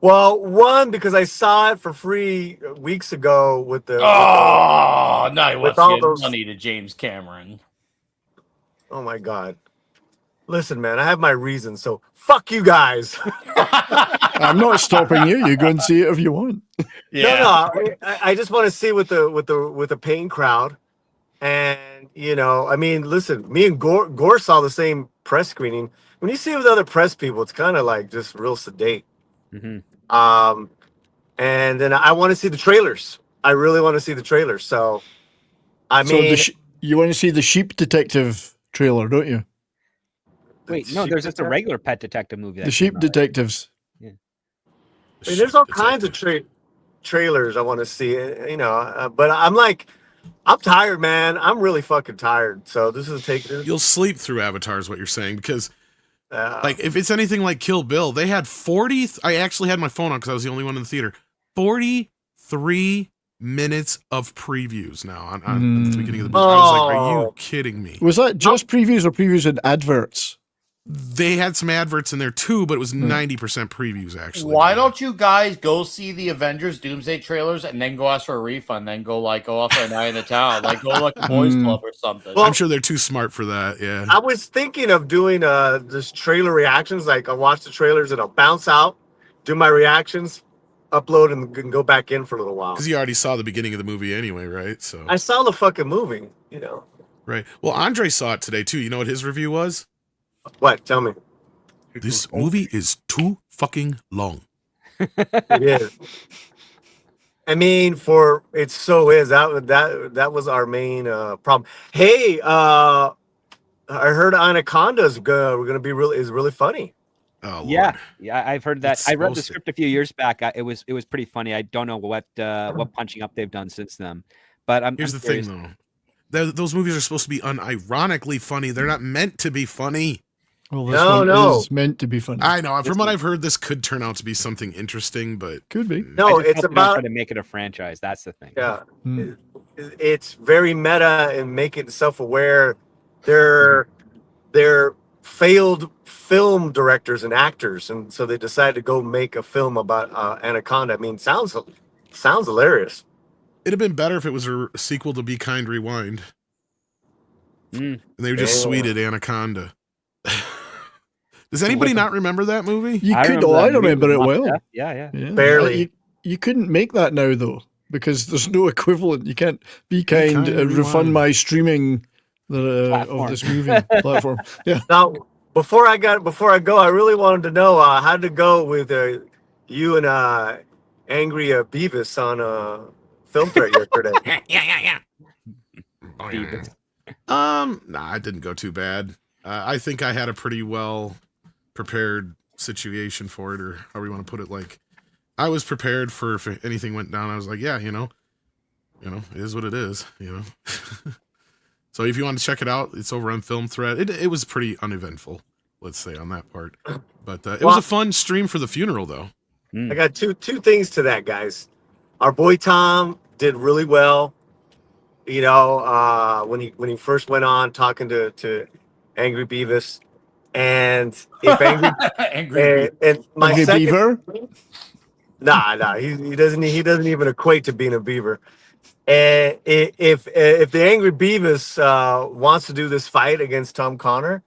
Speaker 6: Well, one, because I saw it for free weeks ago with the.
Speaker 5: Oh, now he wants
Speaker 6: all
Speaker 5: to give
Speaker 6: those-
Speaker 5: money to James Cameron.
Speaker 6: Oh my God. Listen, man, I have my reasons, so fuck you guys.
Speaker 3: I'm not stopping you. You go and see it if you want.
Speaker 5: Yeah.
Speaker 6: No, I just want to see with the paying crowd, and I mean, listen, me and Gore saw the same press screening. When you see it with other press people, it's kind of like just real sedate.
Speaker 2: Mhm.
Speaker 6: And then I want to see the trailers. I really want to see the trailers. So, I mean,
Speaker 3: You want to see the Sheep Detective trailer, don't you?
Speaker 2: Wait, no, there's just a regular Pet Detective movie.
Speaker 3: The Sheep Detectives.
Speaker 6: I mean, there's all kinds of trailers I want to see, but I'm tired, man. I'm really fucking tired. So this is taking.
Speaker 1: You'll sleep through Avatar, is what you're saying, because Like, if it's anything like Kill Bill, they had 40. I actually had my phone on because I was the only one in the theater. 43 minutes of previews now on the beginning of the movie. I was like, are you kidding me?
Speaker 3: Was that just previews or previews and adverts?
Speaker 1: They had some adverts in there too, but it was 90% previews actually.
Speaker 5: Why don't you guys go see the Avengers Doomsday trailers and then go ask for a refund, then go off for a night in the town, like go like a boys club or something?
Speaker 1: Well, I'm sure they're too smart for that. Yeah.
Speaker 6: I was thinking of doing this trailer reactions. Like I'll watch the trailers and I'll bounce out, do my reactions, upload, and go back in for a little while.
Speaker 1: Because you already saw the beginning of the movie anyway, right? So
Speaker 6: I saw the fucking movie, you know.
Speaker 1: Right. Well, Andre saw it today too. You know what his review was?
Speaker 6: What? Tell me.
Speaker 1: This movie is too fucking long.
Speaker 6: It is. I mean, for it so is that was our main problem. Hey, I heard Anaconda's gonna be really funny.
Speaker 1: Oh, Lord.
Speaker 2: Yeah, I've heard that.
Speaker 1: It's
Speaker 2: I read the
Speaker 1: supposed to-
Speaker 2: script a few years back. It was pretty funny. I don't know what punching up they've done since then, but
Speaker 1: Here's
Speaker 2: I'm
Speaker 1: the thing,
Speaker 2: curious.
Speaker 1: though. Those movies are supposed to be unironically funny. They're not meant to be funny.
Speaker 3: Well, this one is meant to be funny.
Speaker 1: I know. From what I've heard, this could turn out to be something interesting, but
Speaker 3: Could be.
Speaker 6: No,
Speaker 2: I just
Speaker 6: it's
Speaker 2: hope they don't
Speaker 6: about
Speaker 2: try to make it a franchise. That's the thing.
Speaker 6: yeah. It's very meta and make it self-aware. They're failed film directors and actors, and so they decided to go make a film about Anaconda. I mean, sounds hilarious.
Speaker 1: it'd have been better if it was a sequel to Be Kind Rewind.
Speaker 2: Mm.
Speaker 1: And they just sweeted Anaconda. Does anybody not remember that movie?
Speaker 3: You could. Oh, I remember it well.
Speaker 2: Yeah.
Speaker 6: Barely.
Speaker 3: You couldn't make that now though, because there's no equivalent. You can't Be Kind refund my streaming of this movie platform. Yeah.
Speaker 6: Now, before I go, I really wanted to know how to go with you and Angry Beavis on Film Threat yesterday.
Speaker 1: Yeah. Nah, it didn't go too bad. I think I had a pretty well prepared situation for it, or how we want to put it. Like, I was prepared for if anything went down. I was like, yeah, you know, it is what it is, you know. So if you want to check it out, it's over on Film Threat. It was pretty uneventful, let's say, on that part. But it was a fun stream for the funeral, though.
Speaker 6: I got two things to that, guys. Our boy Tom did really well. You know, when he first went on talking to Angry Beavis, and if Angry and my
Speaker 3: Angry
Speaker 6: second,
Speaker 3: Beaver?
Speaker 6: nah, he doesn't even equate to being a beaver. And if the Angry Beavis wants to do this fight against Tom Connor,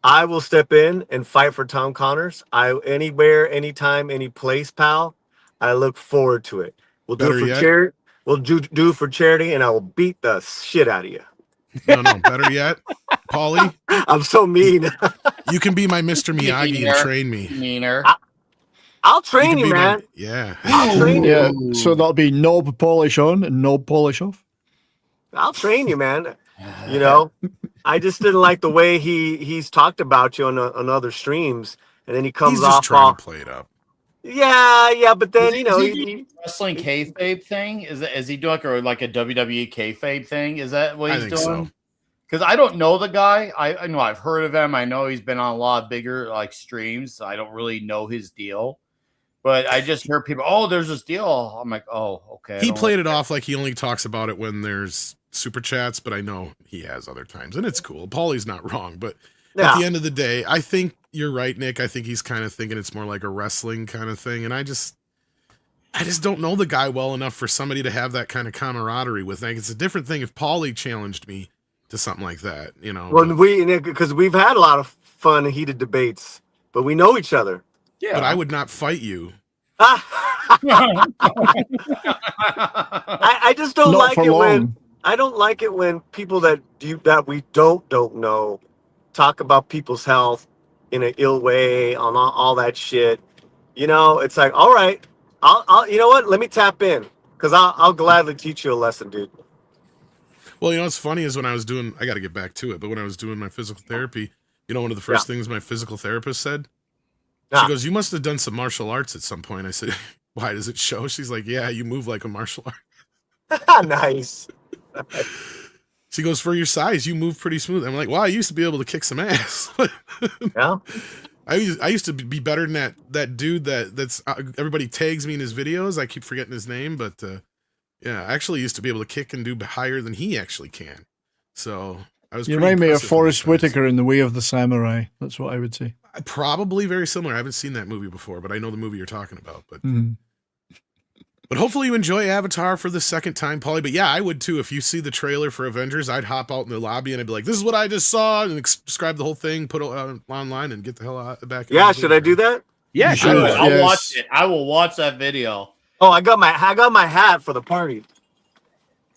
Speaker 6: I will step in and fight for Tom Connors. Anywhere, anytime, any place, pal. I look forward to it. We'll do it for charity. We'll do it for charity, and I will beat the shit out of you.
Speaker 1: No, better yet, Paulie.
Speaker 6: I'm so mean.
Speaker 1: You can be my Mr. Miyagi and train me.
Speaker 5: Meaner.
Speaker 6: I'll train you, man.
Speaker 1: Yeah.
Speaker 6: I'll train you.
Speaker 3: Yeah. So that'll be knob polish on and knob polish off.
Speaker 6: I'll train you, man. You know, I just didn't like the way he's talked about you on other streams, and then he comes
Speaker 1: He's just
Speaker 6: off
Speaker 1: trying to play it up.
Speaker 6: Yeah, but then
Speaker 5: Is he wrestling kayfabe thing? Is he doing like a WWE kayfabe thing? Is that what he's doing? Because I don't know the guy. I know I've heard of him. I know he's been on a lot of bigger like streams. So I don't really know his deal, but I just hear people. Oh, there's this deal. I'm like, oh, okay.
Speaker 1: He played it off like he only talks about it when there's super chats, but I know he has other times, and it's cool. Paulie's not wrong, but at the end of the day, I think you're right, Nick. I think he's kind of thinking it's more like a wrestling kind of thing, and I just don't know the guy well enough for somebody to have that kind of camaraderie with. Like, it's a different thing if Paulie challenged me to something like that, you know.
Speaker 6: Well, because we've had a lot of fun, heated debates, but we know each other.
Speaker 1: Yeah, but I would not fight you.
Speaker 6: I just don't like it when I don't like it when people that we don't know talk about people's health in an ill way on all that shit. You know, it's like, all right, I'll you know what? Let me tap in because I'll gladly teach you a lesson, dude.
Speaker 1: Well, you know what's funny is when I was doing, I got to get back to it, but when I was doing my physical therapy, you know, one of the first things my physical therapist said, she goes, "You must have done some martial arts at some point." I said, "Why does it show?" She's like, "Yeah, you move like a martial art."
Speaker 6: Nice.
Speaker 1: So he goes, for your size, you move pretty smooth. I'm like, wow, I used to be able to kick some ass.
Speaker 6: Yeah.
Speaker 1: I used to be better than that dude that's everybody tags me in his videos. I keep forgetting his name, but yeah, I actually used to be able to kick and do higher than he actually can. So I was.
Speaker 3: You
Speaker 1: pretty
Speaker 3: remind me of
Speaker 1: impressive for
Speaker 3: Forrest
Speaker 1: my size.
Speaker 3: Whitaker in The Way of the Samurai. That's what I would say.
Speaker 1: Probably very similar. I haven't seen that movie before, but I know the movie you're talking about. But
Speaker 3: Mhm.
Speaker 1: but hopefully you enjoy Avatar for the second time, Paulie. But yeah, I would too. If you see the trailer for Avengers, I'd hop out in the lobby and I'd be like, "This is what I just saw," and describe the whole thing, put it online, and get the hell out back.
Speaker 6: Yeah, should I do that?
Speaker 2: Yeah,
Speaker 3: You
Speaker 2: sure.
Speaker 3: should.
Speaker 5: I'll
Speaker 3: Yes.
Speaker 5: watch it. I will watch that video.
Speaker 6: Oh, I got my hat for the party.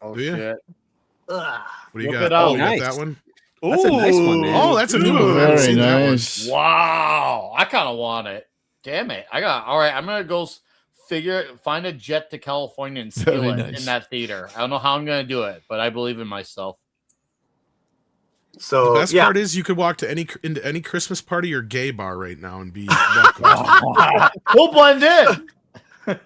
Speaker 5: Oh
Speaker 1: Do ya?
Speaker 5: shit!
Speaker 6: Ugh.
Speaker 1: What do you
Speaker 5: Look
Speaker 1: got?
Speaker 5: it up.
Speaker 1: Oh, you
Speaker 2: Nice.
Speaker 1: got that one?
Speaker 2: That's a nice one, man.
Speaker 1: Oh, that's a new one. I haven't
Speaker 3: Very
Speaker 1: seen that one.
Speaker 3: nice.
Speaker 5: Wow, I kind of want it. Damn it! All right. I'm gonna go find a jet to California and steal
Speaker 3: Very
Speaker 5: it
Speaker 3: nice.
Speaker 5: in that theater. I don't know how I'm gonna do it, but I believe in myself.
Speaker 6: So
Speaker 1: The best
Speaker 6: yeah,
Speaker 1: part is you could walk into any Christmas party or gay bar right now and be welcome.
Speaker 5: We'll blend in.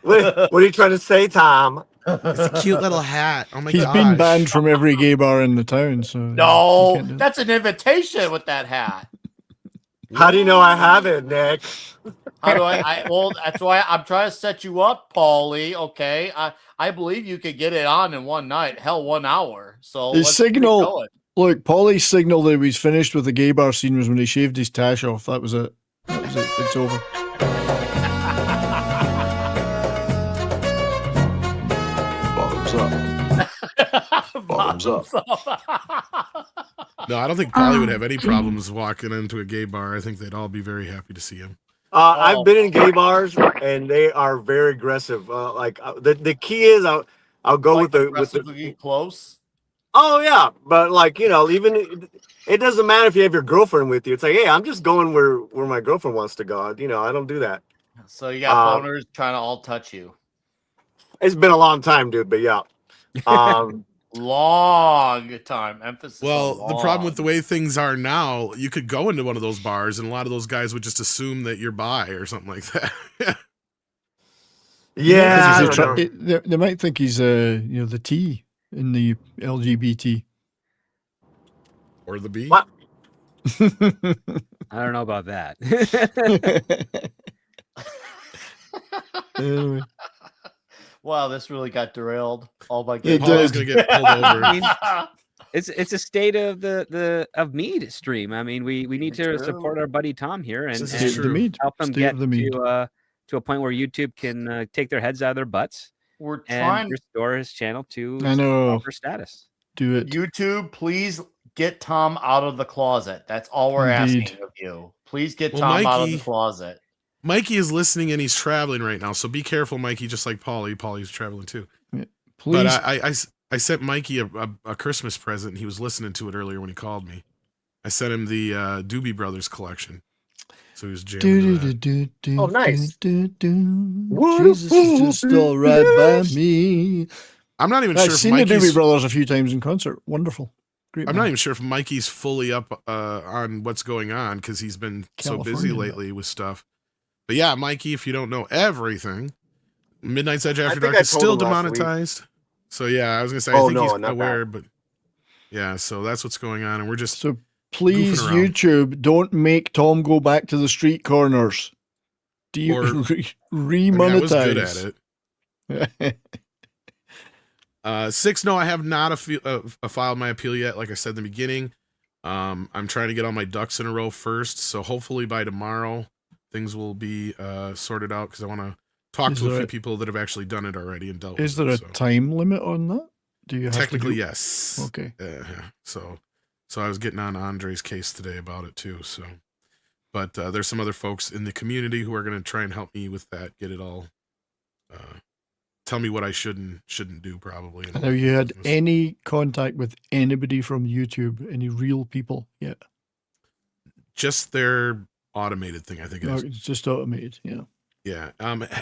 Speaker 6: what are you trying to say, Tom?
Speaker 1: It's a cute little hat. Oh my
Speaker 3: He's
Speaker 1: gosh.
Speaker 3: been banned from every gay bar in the town. So you
Speaker 5: No,
Speaker 3: can't do it.
Speaker 5: that's an invitation with that hat.
Speaker 6: How do you know I have it, Nick?
Speaker 5: How do well, that's why I'm trying to set you up, Paulie. Okay. I believe you could get it on in one night, hell, 1 hour. So
Speaker 3: His
Speaker 5: let's get
Speaker 3: signal-
Speaker 5: going.
Speaker 3: Look, Paulie's signal that he was finished with the gay bar scene was when he shaved his tash off. That was it. That was it. It's over.
Speaker 7: Bottoms up.
Speaker 1: No, I don't think Polly would have any problems walking into a gay bar. I think they'd all be very happy to see him.
Speaker 6: I've been in gay bars and they are very aggressive. The key is I'll go
Speaker 5: Like
Speaker 6: with the
Speaker 5: aggressively close.
Speaker 6: oh yeah, but like even it doesn't matter if you have your girlfriend with you. It's like, hey, I'm just going where my girlfriend wants to go. I don't do that.
Speaker 5: So you got boners trying to all touch you.
Speaker 6: It's been a long time, dude, but yeah.
Speaker 5: Long time. Emphasis.
Speaker 1: Well,
Speaker 5: on
Speaker 1: the problem with the
Speaker 5: long.
Speaker 1: way things are now, you could go into one of those bars and a lot of those guys would just assume that you're bi or something like that.
Speaker 6: Yeah, I
Speaker 3: Because
Speaker 6: don't know.
Speaker 3: they might think he's the T in the LGBT.
Speaker 1: Or the B.
Speaker 6: What?
Speaker 2: I don't know about that.
Speaker 3: Anyway.
Speaker 5: Wow, this really got derailed. All by
Speaker 3: It
Speaker 5: gay
Speaker 1: Paul's
Speaker 3: did.
Speaker 1: gonna get pulled over.
Speaker 2: I mean, it's a state of the MEAD stream. I mean, we need to
Speaker 5: True.
Speaker 2: support our buddy Tom here and,
Speaker 1: This is
Speaker 2: and
Speaker 3: State of
Speaker 1: true.
Speaker 3: the mead.
Speaker 2: help them
Speaker 3: State
Speaker 2: get
Speaker 3: of the mead.
Speaker 2: to a point where YouTube can take their heads out of their butts
Speaker 5: We're
Speaker 2: and
Speaker 5: trying.
Speaker 2: restore his channel to
Speaker 3: I know.
Speaker 2: proper status.
Speaker 3: Do it.
Speaker 5: YouTube, please get Tom out of the closet. That's all we're
Speaker 3: Indeed.
Speaker 5: asking of you. Please get
Speaker 1: Well,
Speaker 5: Tom out of the
Speaker 1: Mikey-
Speaker 5: closet.
Speaker 1: Mikey is listening and he's traveling right now, so be careful, Mikey. Just like Paulie, Paulie's traveling too.
Speaker 3: Please.
Speaker 1: But I sent Mikey a Christmas present. And he was listening to it earlier when he called me. I sent him the Doobie Brothers collection, so he was jamming to that.
Speaker 6: Oh, nice.
Speaker 3: Jesus is just all right by me.
Speaker 1: I'm not even
Speaker 3: I've
Speaker 1: sure if
Speaker 3: seen the
Speaker 1: Mikey's.
Speaker 3: Doobie Brothers a few times in concert. Wonderful. Great.
Speaker 1: I'm
Speaker 3: man.
Speaker 1: not even sure if Mikey's fully up on what's going on because he's been so busy
Speaker 3: California.
Speaker 1: lately with stuff. But yeah, Mikey, if you don't know everything, Midnight's Edge After
Speaker 6: think
Speaker 1: Dark
Speaker 6: I
Speaker 1: is
Speaker 6: told
Speaker 1: still
Speaker 6: him last week.
Speaker 1: demonetized. So yeah, I was gonna say
Speaker 6: Oh,
Speaker 1: I think
Speaker 6: no,
Speaker 1: he's
Speaker 6: not
Speaker 1: aware, but yeah, so that's what's going on, and we're just
Speaker 3: So please,
Speaker 1: goofing around.
Speaker 3: YouTube, don't make Tom go back to the street corners. Do you
Speaker 1: Or- I
Speaker 3: remonetize?
Speaker 1: was good at it. 6, no, I have not filed my appeal yet. Like I said in the beginning, I'm trying to get all my ducks in a row first. So hopefully by tomorrow things will be sorted out because I want to talk
Speaker 3: Is
Speaker 1: to a
Speaker 3: there
Speaker 1: few
Speaker 3: a-
Speaker 1: people that have actually done it already and dealt
Speaker 3: Is
Speaker 1: with
Speaker 3: there
Speaker 1: it.
Speaker 3: a
Speaker 1: So
Speaker 3: time limit on that? Do you have
Speaker 1: technically
Speaker 3: to do...
Speaker 1: yes.
Speaker 3: Okay.
Speaker 1: Yeah. So I was getting on Andre's case today about it too. So, but there's some other folks in the community who are going to try and help me with that, get it all. Tell me what I shouldn't do probably. and all
Speaker 3: Have you
Speaker 1: that
Speaker 3: had
Speaker 1: business.
Speaker 3: any contact with anybody from YouTube? Any real people yet?
Speaker 1: Just their automated thing, I think it
Speaker 3: No,
Speaker 1: is.
Speaker 3: it's just automated. Yeah.
Speaker 1: Yeah.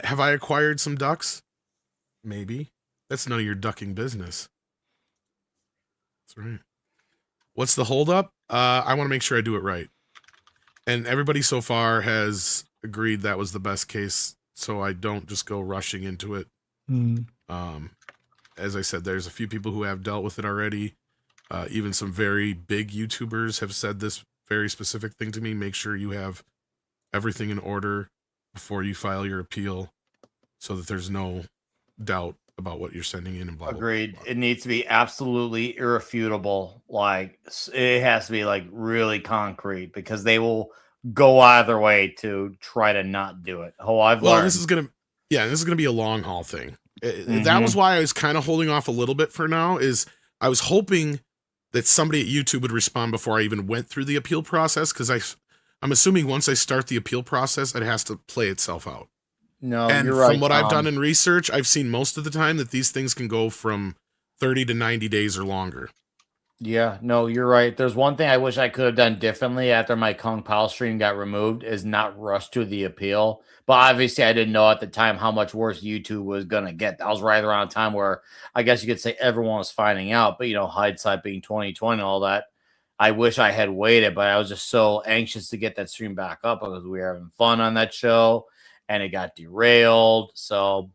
Speaker 1: Have I acquired some ducks? Maybe. That's none of your ducking business. That's right. What's the holdup? I want to make sure I do it right. And everybody so far has agreed that was the best case, so I don't just go rushing into it.
Speaker 3: Hmm.
Speaker 1: As I said, there's a few people who have dealt with it already. Even some very big YouTubers have said this very specific thing to me. Make sure you have everything in order before you file your appeal so that there's no doubt about what you're sending in and blah, blah,
Speaker 5: Agreed.
Speaker 1: blah.
Speaker 5: It needs to be absolutely irrefutable. Like it has to be like really concrete because they will go either way to try to not do it. Oh, I've learned.
Speaker 1: This is gonna be a long haul thing. That was why I was kind of holding off a little bit for now. Is I was hoping that somebody at YouTube would respond before I even went through the appeal process, because I'm assuming once I start the appeal process, it has to play itself out.
Speaker 5: No,
Speaker 1: And
Speaker 5: you're right.
Speaker 1: from what I've done in research, I've seen most of the time that these things can go from 30 to 90 days or longer.
Speaker 5: Yeah, no, you're right. There's one thing I wish I could have done differently after my Kung Pao stream got removed is not rush to the appeal. But obviously I didn't know at the time how much worse YouTube was going to get. That was right around a time where I guess you could say everyone was finding out, but hindsight being 2020 and all that. I wish I had waited, but I was just so anxious to get that stream back up because we were having fun on that show and it got derailed. So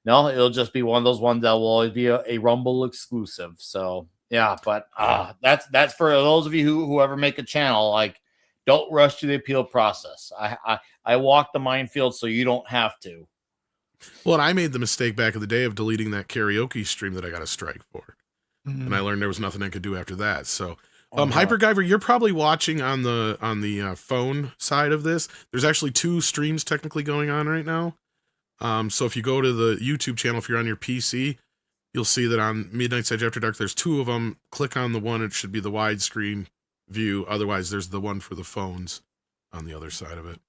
Speaker 5: no, it'll just be one of those ones that will always be a Rumble exclusive. So yeah, but that's for those of you who ever make a channel, like don't rush to the appeal process. I walk the minefield so you don't have to.
Speaker 1: Well, and I made the mistake back in the day of deleting that karaoke stream that I got a strike for. And I learned there was nothing I could do after that. So Hyperguyver, you're probably watching on the phone side of this. There's actually 2 streams technically going on right now. So if you go to the YouTube channel, if you're on your PC, you'll see that on Midnight's Edge After Dark, there's 2 of them. Click on the one, it should be the widescreen view. Otherwise, there's the one for the phones on the other side of it.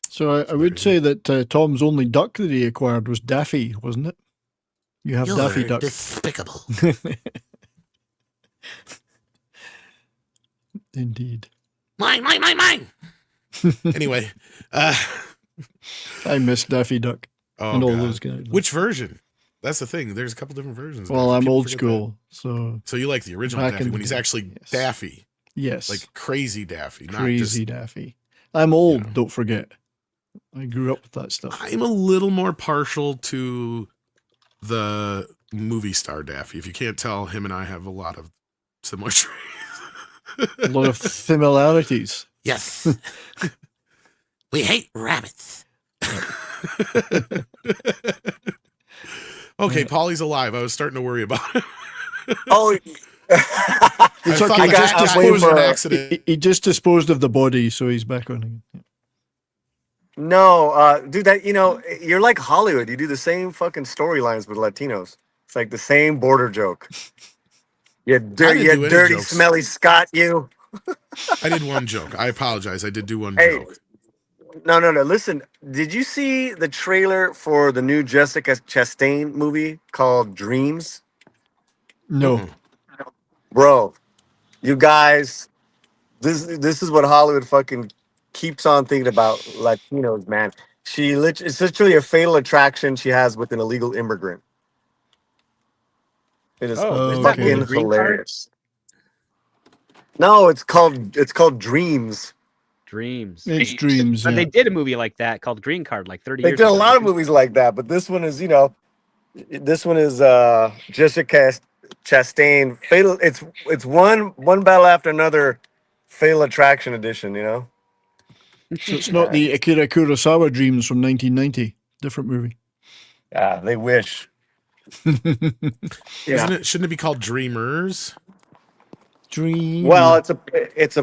Speaker 3: So I would say that Tom's only duck that he acquired was Daffy, wasn't it? You have Daffy Duck.
Speaker 7: Despicable.
Speaker 3: Indeed.
Speaker 7: Mine.
Speaker 1: Anyway,
Speaker 3: I miss Daffy Duck and all those guys.
Speaker 1: Which version? That's the thing. There's a couple different versions.
Speaker 3: Well, I'm
Speaker 1: People
Speaker 3: old
Speaker 1: forget
Speaker 3: school,
Speaker 1: So you like the original
Speaker 3: back
Speaker 1: Daffy
Speaker 3: in
Speaker 1: when
Speaker 3: the
Speaker 1: he's
Speaker 3: day,
Speaker 1: actually
Speaker 3: yes.
Speaker 1: Daffy,
Speaker 3: yes,
Speaker 1: like crazy Daffy, not
Speaker 3: crazy
Speaker 1: just.
Speaker 3: Daffy. I'm old.
Speaker 1: Yeah.
Speaker 3: Don't forget. I grew up with that stuff.
Speaker 1: I'm a little more partial to the movie star Daffy. If you can't tell, him and I have a lot of similar traits.
Speaker 3: A lot of similarities.
Speaker 7: Yes. We hate rabbits.
Speaker 1: Okay, Polly's alive. I was starting to worry about it.
Speaker 6: Oh,
Speaker 1: I thought
Speaker 6: I
Speaker 1: he
Speaker 6: got-
Speaker 1: just
Speaker 6: I'm
Speaker 1: disposed
Speaker 6: waiting
Speaker 1: of an
Speaker 6: for-
Speaker 1: accident.
Speaker 3: He just disposed of the body, so he's back on again.
Speaker 6: no, dude, that you're like Hollywood. You do the same fucking storylines with Latinos. It's like the same border joke. You dirty,
Speaker 1: didn't do any
Speaker 6: dirty,
Speaker 1: jokes.
Speaker 6: smelly Scot. You.
Speaker 1: I did one joke. I apologize. I did do one
Speaker 6: Hey,
Speaker 1: joke.
Speaker 6: no. Listen, did you see the trailer for the new Jessica Chastain movie called Dreams?
Speaker 3: No.
Speaker 1: Mhm.
Speaker 6: Bro, you guys, this is what Hollywood fucking keeps on thinking about Latinos, man. It's literally a fatal attraction she has with an illegal immigrant. It is
Speaker 3: Oh,
Speaker 6: fucking
Speaker 3: okay.
Speaker 2: Green card?
Speaker 6: hilarious. No, it's called Dreams.
Speaker 2: Dreams.
Speaker 3: It's Dreams.
Speaker 2: But
Speaker 3: Yeah.
Speaker 2: they did a movie like that called Green Card like 30
Speaker 6: They
Speaker 2: years
Speaker 6: did a
Speaker 2: ago.
Speaker 6: lot of movies like that, but this one is, Jessica Chastain. Fatal. It's one battle after another. Fatal Attraction edition.
Speaker 3: So it's not the Akira Kurosawa Dreams from 1990. Different movie.
Speaker 6: Yeah, they wish.
Speaker 1: Shouldn't it be called Dreamers?
Speaker 3: Dream.
Speaker 6: Well, it's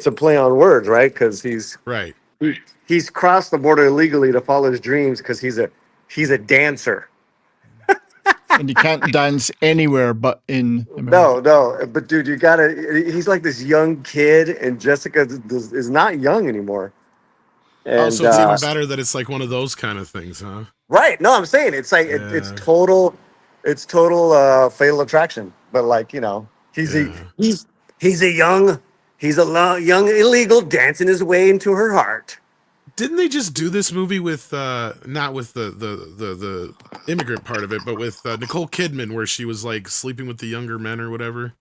Speaker 6: a play on words, right? Because
Speaker 1: Right.
Speaker 6: he's crossed the border illegally to follow his dreams because he's a dancer.
Speaker 3: And you can't dance anywhere but in America.
Speaker 6: No, but dude, he's like this young kid, and Jessica is not young anymore. And,
Speaker 1: So it's even better that it's like one of those kind of things, huh?
Speaker 6: right? No, I'm saying it's like it's total Fatal Attraction, but he's a young illegal dancing his way into her heart.
Speaker 1: Didn't they just do this movie with not with the immigrant part of it, but with Nicole Kidman, where she was like sleeping with the younger men or whatever?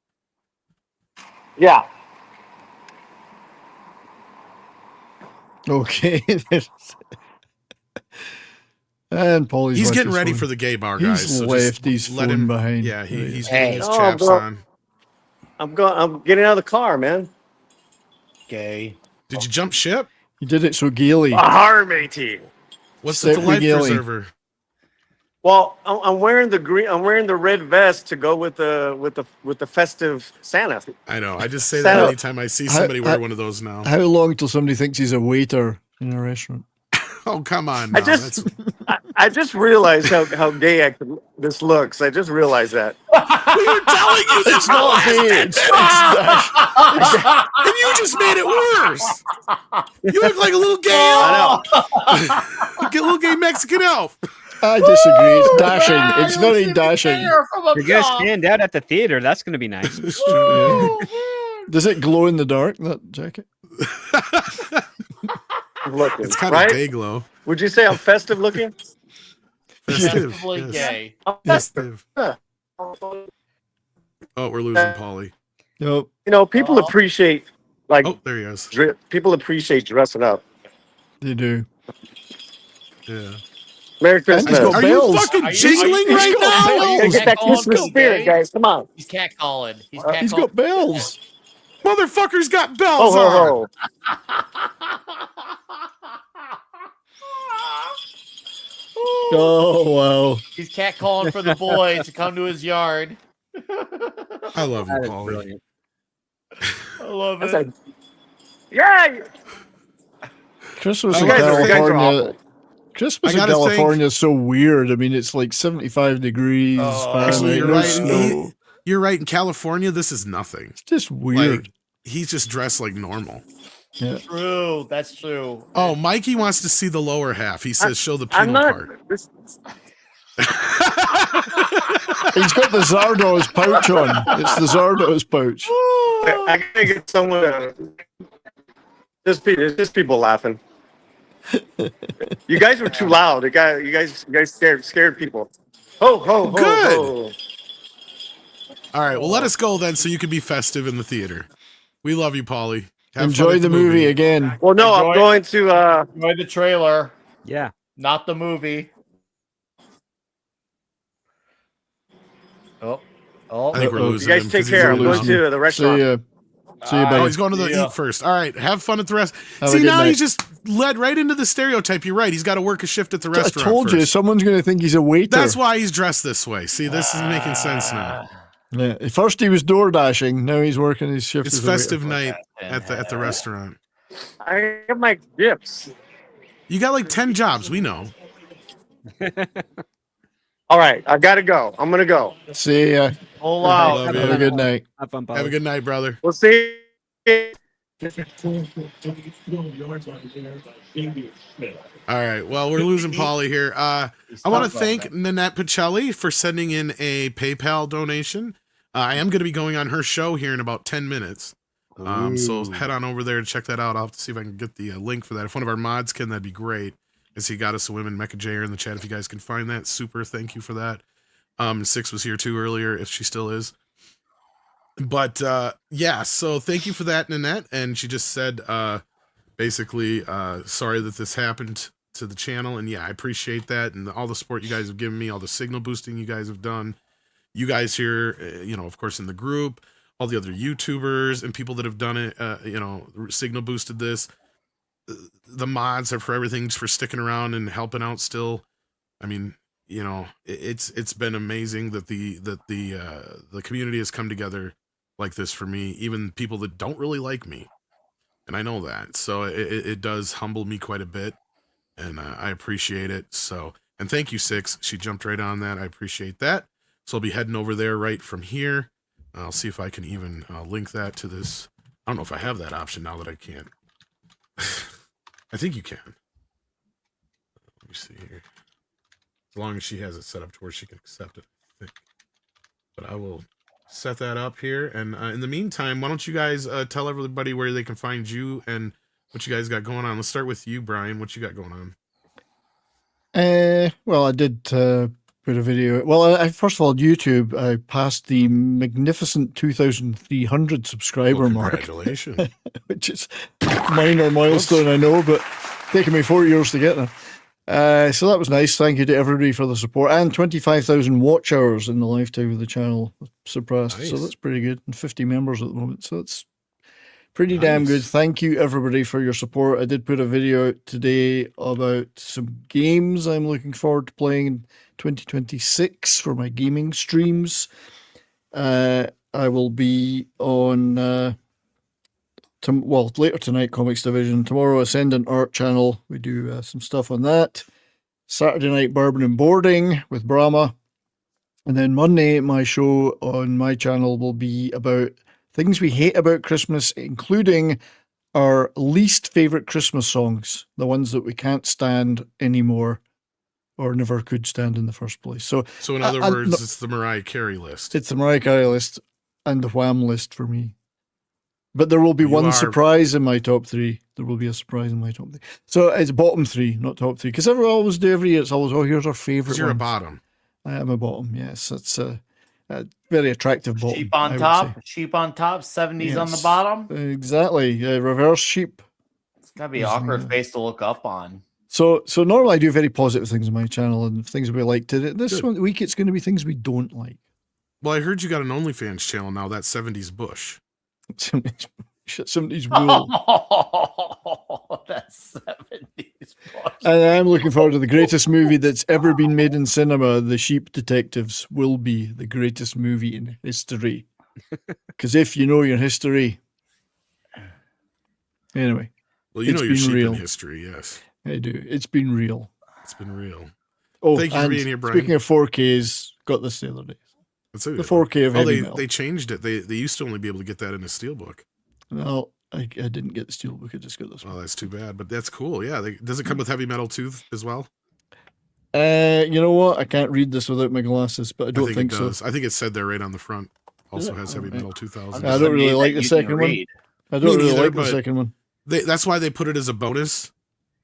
Speaker 6: Yeah.
Speaker 3: Okay. And Paulie's
Speaker 1: He's
Speaker 3: left
Speaker 1: getting
Speaker 3: his
Speaker 1: ready
Speaker 3: phone.
Speaker 1: for the gay bar, guys.
Speaker 3: He's
Speaker 1: so
Speaker 3: left
Speaker 1: just
Speaker 3: his
Speaker 1: let
Speaker 3: phone
Speaker 1: him
Speaker 3: behind.
Speaker 1: Yeah, he's
Speaker 5: Hey.
Speaker 1: getting his
Speaker 6: Oh,
Speaker 1: chaps
Speaker 6: bro.
Speaker 1: on.
Speaker 6: I'm going. I'm getting out of the car, man.
Speaker 5: Gay.
Speaker 1: Did you jump ship?
Speaker 3: You did it so gaily.
Speaker 6: Ahar, matey.
Speaker 1: What's
Speaker 3: Step
Speaker 1: with the life
Speaker 3: regaling.
Speaker 1: preserver?
Speaker 6: Well, I'm wearing the green. I'm wearing the red vest to go with the festive Santa.
Speaker 1: I know. I just say
Speaker 6: Santa.
Speaker 1: that anytime I see somebody wear one of those now.
Speaker 3: How long till somebody thinks he's a waiter in a restaurant?
Speaker 1: Oh, come on.
Speaker 6: I
Speaker 1: Now.
Speaker 6: just I just realized how gay this looks. I just realized that.
Speaker 1: We were telling you this
Speaker 3: It's not gay.
Speaker 1: and you just made it worse. You look like a little gay elf.
Speaker 6: I know.
Speaker 1: Like a little gay Mexican elf.
Speaker 3: I disagree. It's dashing. It's very dashing.
Speaker 2: You're gonna stand out at the theater. That's gonna be nice.
Speaker 3: Does it glow in the dark, that jacket?
Speaker 6: Looking,
Speaker 1: It's kind
Speaker 6: right?
Speaker 1: of day glow.
Speaker 6: Would you say I'm festive looking?
Speaker 1: Festive.
Speaker 5: Festively
Speaker 1: Yes.
Speaker 5: gay.
Speaker 6: I'm festive.
Speaker 1: Festive. Oh, we're losing Paulie.
Speaker 3: Nope.
Speaker 6: You know, people appreciate like
Speaker 1: Oh, there he is.
Speaker 6: people appreciate dressing up.
Speaker 3: They do.
Speaker 1: Yeah.
Speaker 6: Merry
Speaker 3: And
Speaker 6: Christmas.
Speaker 3: he's got
Speaker 1: Are
Speaker 3: bells.
Speaker 1: you fucking
Speaker 5: Are you-
Speaker 1: jingling
Speaker 3: he's
Speaker 1: right
Speaker 3: got
Speaker 1: now?
Speaker 3: bells.
Speaker 6: Gotta get that
Speaker 5: Catcalling
Speaker 6: Christmas
Speaker 5: Bill
Speaker 6: spirit,
Speaker 5: Gates.
Speaker 6: guys. Come on.
Speaker 5: He's catcalling. He's
Speaker 3: He's
Speaker 5: catcalling.
Speaker 3: got bells.
Speaker 1: Motherfucker's got
Speaker 6: Ho
Speaker 1: bells on.
Speaker 6: ho ho.
Speaker 3: Oh, wow.
Speaker 5: He's catcalling for the boys to come to his yard.
Speaker 1: I love you,
Speaker 2: That is
Speaker 1: Paulie.
Speaker 2: brilliant.
Speaker 5: I love
Speaker 6: That's
Speaker 5: it.
Speaker 6: like, yeah.
Speaker 3: Christmas
Speaker 1: I
Speaker 3: in
Speaker 1: love it.
Speaker 6: You guys are
Speaker 3: California.
Speaker 6: awful.
Speaker 3: Christmas
Speaker 1: I
Speaker 3: in
Speaker 1: gotta
Speaker 3: California is so weird. I mean, it's like 75 degrees.
Speaker 5: Oh,
Speaker 1: Actually,
Speaker 3: Fahrenheit,
Speaker 1: you're
Speaker 3: no
Speaker 1: right.
Speaker 3: snow.
Speaker 1: You're right. In California, this is nothing.
Speaker 3: It's just weird.
Speaker 1: Like, he's just dressed like normal.
Speaker 3: Yeah.
Speaker 5: True. That's true.
Speaker 1: Oh, Mikey wants to see the lower half. He says, show the
Speaker 6: I'm
Speaker 1: penal
Speaker 6: not.
Speaker 1: part.
Speaker 6: This,
Speaker 3: He's got the Zardoz pouch on. It's the Zardoz pouch.
Speaker 6: I gotta get someone. There's just people laughing. You guys were too loud. You guys scared people. Ho ho ho.
Speaker 1: Good.
Speaker 6: Ho.
Speaker 1: All right. Well, let us go then so you can be festive in the theater. We love you, Paulie. Have fun
Speaker 3: Enjoy
Speaker 1: at
Speaker 3: the movie again.
Speaker 6: Well, no,
Speaker 5: Enjoy.
Speaker 6: I'm going to.
Speaker 5: Enjoy the trailer,
Speaker 2: Yeah.
Speaker 5: not the movie. Oh,
Speaker 1: I think we're
Speaker 3: Uh-oh.
Speaker 1: losing
Speaker 6: You guys
Speaker 1: him
Speaker 6: take
Speaker 1: 'cause he's
Speaker 6: care. I'm
Speaker 1: in the
Speaker 6: going
Speaker 1: mountain.
Speaker 6: to the
Speaker 3: See
Speaker 6: restaurant.
Speaker 3: ya. See you,
Speaker 1: Oh,
Speaker 3: buddy.
Speaker 1: he's going to the
Speaker 5: Yeah.
Speaker 1: eat first. All right. Have fun at the rest.
Speaker 3: Have a
Speaker 1: See,
Speaker 3: good
Speaker 1: now
Speaker 3: night.
Speaker 1: he's just led right into the stereotype. You're right. He's got to work a shift at the
Speaker 3: I
Speaker 1: restaurant.
Speaker 3: told you,
Speaker 1: first.
Speaker 3: someone's going to think he's a waiter.
Speaker 1: That's why he's dressed this way. See, this is making sense now.
Speaker 3: Yeah. First he was door dashing. Now he's working his shift.
Speaker 1: It's
Speaker 3: as a waiter.
Speaker 1: festive night at the restaurant.
Speaker 6: I have my dips.
Speaker 1: You got like 10 jobs. We know.
Speaker 6: All right, I gotta go. I'm gonna go.
Speaker 3: See ya.
Speaker 5: Pull
Speaker 1: I
Speaker 5: out.
Speaker 1: love
Speaker 3: Have a good night.
Speaker 2: Have fun,
Speaker 1: Have a
Speaker 2: Paulie.
Speaker 1: good night, brother.
Speaker 6: We'll see.
Speaker 1: All right. Well, we're losing Paulie here. I want to thank Nanette Pacelli for sending in a PayPal donation. I am going to be going on her show here in about 10 minutes. So head on over there and check that out. I'll have to see if I can get the link for that. If one of our mods can, that'd be great. As he got us a women Mecha J in the chat. If you guys can find that, super. Thank you for that. Six was here too earlier, if she still is. But yeah, so thank you for that, Nanette. And she just said basically sorry that this happened to the channel. And yeah, I appreciate that and all the support you guys have given me, all the signal boosting you guys have done. You guys here, you know, of course, in the group, all the other YouTubers and people that have done it, you know, signal boosted this. The mods are for everything, for sticking around and helping out still. I mean, you know, it's been amazing that the community has come together like this for me, even people that don't really like me. And I know that. So it does humble me quite a bit. And I appreciate it. So, and thank you, Six. She jumped right on that. I appreciate that. So I'll be heading over there right from here. I'll see if I can even link that to this. I don't know if I have that option now that I can't. I think you can. Let me see here. As long as she has it set up to where she can accept it, I think. But I will set that up here. And in the meantime, why don't you guys tell everybody where they can find you and what you guys got going on. Let's start with you, Brian. What you got going on?
Speaker 3: Well, I did put a video. Well, I first of all, YouTube, I passed the magnificent 2,300 subscriber
Speaker 1: Well,
Speaker 3: mark,
Speaker 1: congratulations.
Speaker 3: which is a minor milestone, I know, but taken me 4 years to get there. So that was nice. Thank you to everybody for the support. And 25,000 watch hours in the lifetime of the channel. surpassed. So
Speaker 1: Nice.
Speaker 3: that's pretty good. And 50 members at the moment. So that's pretty damn good.
Speaker 1: Nice.
Speaker 3: Thank you, everybody, for your support. I did put a video out today about some games I'm looking forward to playing in 2026 for my gaming streams. I will be on, later tonight, Comics Division. Tomorrow, Ascendant Art Channel. We do some stuff on that. Saturday night, Bourbon and Boarding with Brahma. And then Monday, my show on my channel will be about things we hate about Christmas, including our least favorite Christmas songs, the ones that we can't stand anymore or never could stand in the first place. So
Speaker 1: in other words, it's the Mariah Carey list.
Speaker 3: it's the Mariah Carey list and the Wham list for me. But there will be
Speaker 1: You
Speaker 3: one
Speaker 1: are-
Speaker 3: surprise in my top three. There will be a surprise in my top three. So it's bottom three, not top three. Because everyone always do every year. It's always, here's our favorite
Speaker 1: 'Cause you're a
Speaker 3: ones.
Speaker 1: bottom.
Speaker 3: I am a bottom, yes. It's a very attractive bottom.
Speaker 5: Sheep
Speaker 3: I
Speaker 5: on
Speaker 3: would
Speaker 5: top, sheep on top, 70s on the
Speaker 3: Yes.
Speaker 5: bottom.
Speaker 3: say. Exactly. Reverse sheep.
Speaker 5: It's gotta be an
Speaker 3: Is,
Speaker 5: awkward
Speaker 3: yeah.
Speaker 5: face to look up on.
Speaker 3: So normally I do very positive things on my channel and things we like. This
Speaker 1: Good.
Speaker 3: week it's going to be things we don't like.
Speaker 1: Well, I heard you got an OnlyFans channel now. That 70s Bush.
Speaker 3: Somebody's wool.
Speaker 5: Oh, that's 70s.
Speaker 3: And I'm looking forward to the greatest movie that's ever been made in cinema. The Sheep Detectives will be the greatest movie in history. Because if you know your history. Anyway,
Speaker 1: Well, you
Speaker 3: It's
Speaker 1: know your
Speaker 3: been
Speaker 1: sheep
Speaker 3: real.
Speaker 1: in history, yes.
Speaker 3: I do. It's been real.
Speaker 1: It's been real.
Speaker 3: Oh,
Speaker 1: Thank you for
Speaker 3: and
Speaker 1: being here, Brian.
Speaker 3: speaking of 4Ks, got this the other day.
Speaker 1: That's it.
Speaker 3: The 4K of
Speaker 1: Oh,
Speaker 3: heavy
Speaker 1: they
Speaker 3: metal.
Speaker 1: they changed it. They used to only be able to get that in a steelbook.
Speaker 3: Well, I didn't get the steelbook. I just got this one.
Speaker 1: Oh, that's too bad. But that's cool. Yeah. Does it come with heavy metal too as well?
Speaker 3: You know what? I can't read this without my glasses, but I don't think
Speaker 1: it
Speaker 3: so.
Speaker 1: does. I think it said there right on the front. Also has heavy
Speaker 3: Alright.
Speaker 1: metal 2000.
Speaker 3: I don't really like the second one. I don't really
Speaker 1: neither,
Speaker 3: like the
Speaker 1: but-
Speaker 3: second one.
Speaker 1: That's why they put it as a bonus.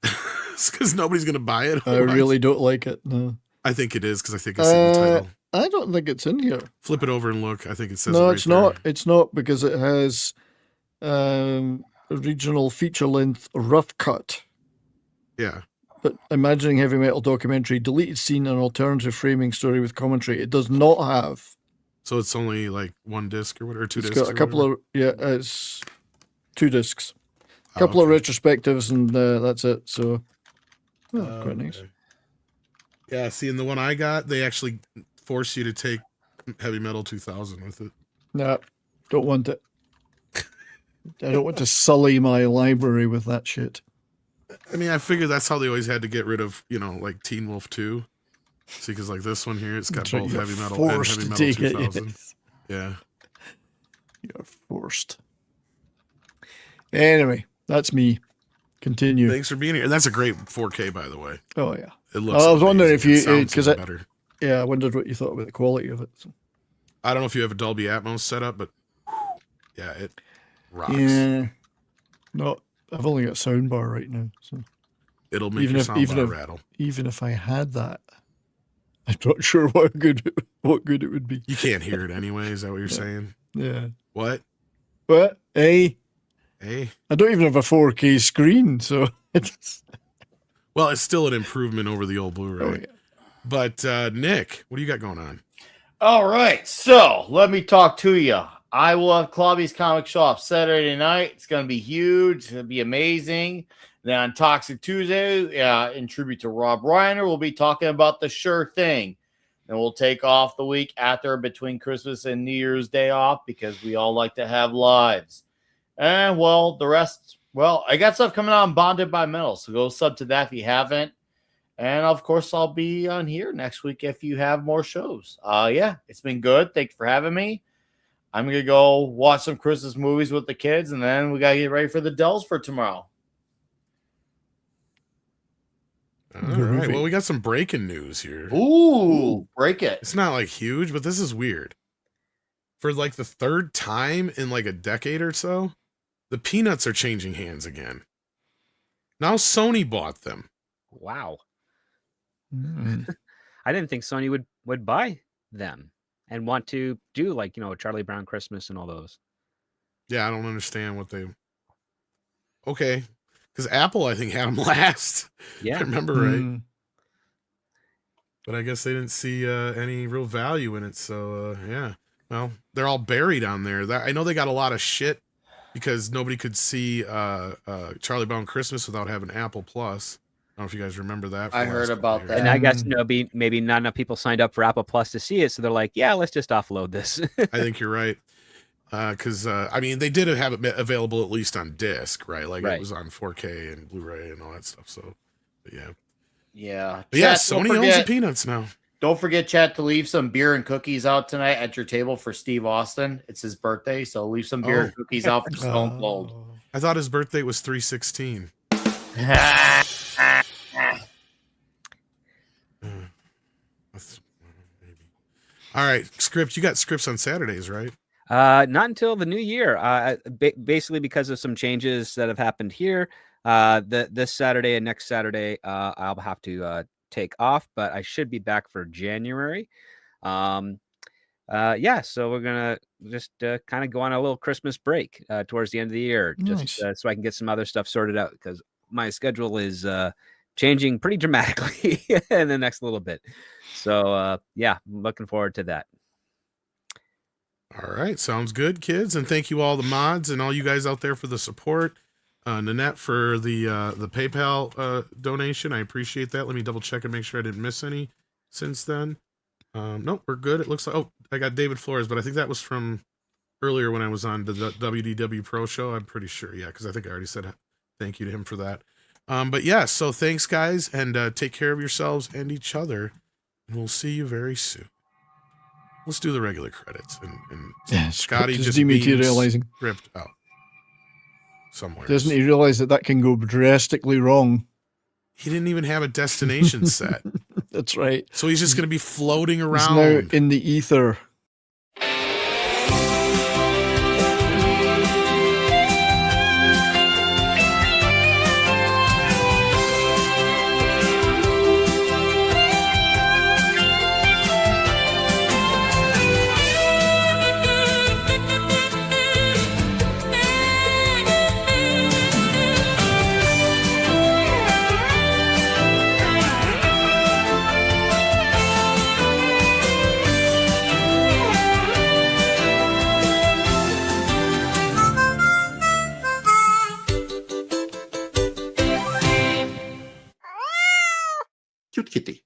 Speaker 1: It's because nobody's gonna buy it.
Speaker 3: I
Speaker 1: otherwise.
Speaker 3: really don't like it. No.
Speaker 1: I think it is because I think I see the title.
Speaker 3: I don't think it's in here.
Speaker 1: Flip it over and look. I think it says.
Speaker 3: No,
Speaker 1: it right
Speaker 3: it's not.
Speaker 1: there.
Speaker 3: It's not because it has regional feature length rough cut.
Speaker 1: Yeah.
Speaker 3: But imagining heavy metal documentary, deleted scene, and alternative framing story with commentary. It does not have.
Speaker 1: So it's only like one disc or whatever, or two
Speaker 3: It's
Speaker 1: discs.
Speaker 3: got a couple of it's 2 discs, a couple of
Speaker 1: okay.
Speaker 3: retrospectives, and that's it. So, quite nice.
Speaker 1: Okay. Yeah, see, in the one I got, they actually force you to take heavy metal 2000 with it.
Speaker 3: Nah, don't want it. I don't want to sully my library with that shit.
Speaker 1: I mean, I figured that's how they always had to get rid of, like Teen Wolf 2. See, because like this one here, it's got
Speaker 3: That's right,
Speaker 1: both
Speaker 3: you're
Speaker 1: heavy metal and
Speaker 3: forced
Speaker 1: heavy
Speaker 3: to
Speaker 1: metal
Speaker 3: take it,
Speaker 1: 2000.
Speaker 3: yes.
Speaker 1: Yeah.
Speaker 3: You're forced. Anyway, that's me. Continue.
Speaker 1: Thanks for being here. And that's a great 4K, by the way.
Speaker 3: Oh yeah.
Speaker 1: It looks.
Speaker 3: I was wondering
Speaker 1: amazing.
Speaker 3: if
Speaker 1: It sounds
Speaker 3: because
Speaker 1: even better.
Speaker 3: I wondered what you thought about the quality of it. So.
Speaker 1: I don't know if you have a Dolby Atmos setup, but yeah, it rocks.
Speaker 3: Yeah. No, I've only got a soundbar right now. So
Speaker 1: It'll make
Speaker 3: Even
Speaker 1: your
Speaker 3: if-
Speaker 1: soundbar
Speaker 3: if-
Speaker 1: rattle.
Speaker 3: even if I had that, I'm not sure what good it would be.
Speaker 1: You can't hear it anyway. Is that what you're saying?
Speaker 3: Yeah.
Speaker 1: What?
Speaker 3: But hey,
Speaker 1: Hey.
Speaker 3: I don't even have a 4K screen, so it's
Speaker 1: Well, it's still an improvement over the old Blu-ray.
Speaker 3: oh yeah.
Speaker 1: But Nick, what do you got going on?
Speaker 5: All right, so let me talk to you. I will have Klobby's Comic Shop Saturday night. It's going to be huge. It's going to be amazing. Then on Toxic Tuesday, in tribute to Rob Reiner, we'll be talking about The Sure Thing. Then we'll take off the week after between Christmas and New Year's Day off because we all like to have lives. And, well, the rest, I got stuff coming out on Bonded by Metal, so go sub to that if you haven't. And, of course, I'll be on here next week if you have more shows. Yeah, it's been good. Thank you for having me. I'm going to go watch some Christmas movies with the kids, and then we got to get ready for the Dells for tomorrow.
Speaker 1: All
Speaker 3: Good
Speaker 1: right.
Speaker 3: movie.
Speaker 1: Well, we got some breaking news here.
Speaker 5: Ooh, break it.
Speaker 1: It's not like huge, but this is weird. For like the third time in like a decade or so, the Peanuts are changing hands again. Now Sony bought them.
Speaker 2: Wow.
Speaker 3: Mm.
Speaker 2: I didn't think Sony would buy them and want to do like, Charlie Brown Christmas and all those.
Speaker 1: Yeah, I don't understand what they. Okay, because Apple I think had them last. If I
Speaker 2: Yeah.
Speaker 1: remember right.
Speaker 3: Mm.
Speaker 1: But I guess they didn't see any real value in it. So yeah, Well, they're all buried on there. I know they got a lot of shit because nobody could see Charlie Brown Christmas without having Apple Plus. I don't know if you guys remember that.
Speaker 5: I heard about
Speaker 1: years.
Speaker 5: that.
Speaker 2: And I guess maybe not enough people signed up for Apple Plus to see it, so they're like, yeah, let's just offload this.
Speaker 1: I think you're right. Because I mean, they did have it available at least on disc, right? Like it was on 4K and Blu-ray and all that stuff. So, but yeah.
Speaker 5: Yeah.
Speaker 1: But yeah,
Speaker 5: Chat,
Speaker 1: Sony owns the peanuts now.
Speaker 5: Don't forget, chat, to leave some beer and cookies out tonight at your table for Steve Austin. It's his birthday, so leave some beer and cookies out for Stone Cold.
Speaker 1: I thought his birthday was 3/16. All right, script. You got scripts on Saturdays, right?
Speaker 2: Not until the new year. Basically because of some changes that have happened here. This Saturday and next Saturday, I'll have to take off, but I should be back for January. Yeah, so we're gonna just kind of go on a little Christmas break towards the end of the year, just so I can get some other stuff sorted out, because my schedule is changing pretty dramatically in the next little bit. So yeah, I'm looking forward to that.
Speaker 1: All right, sounds good, kids, and thank you all the mods and all you guys out there for the support. Nanette for the PayPal donation. I appreciate that. Let me double check and make sure I didn't miss any since then. Nope, we're good. It looks like, oh, I got David Flores, but I think that was from earlier when I was on the WDW Pro show. I'm pretty sure, yeah, because I think I already said thank you to him for that. But yeah, so thanks, guys, and take care of yourselves and each other, and we'll see you very soon. Let's do the regular credits, and
Speaker 3: yeah,
Speaker 1: Scotty just
Speaker 3: dematerializing
Speaker 1: script out somewhere.
Speaker 3: Doesn't he realize that can go drastically wrong?
Speaker 1: He didn't even have a destination set.
Speaker 3: That's right.
Speaker 1: So he's just going to be floating around.
Speaker 3: He's now in the ether.
Speaker 7: Cute kitty.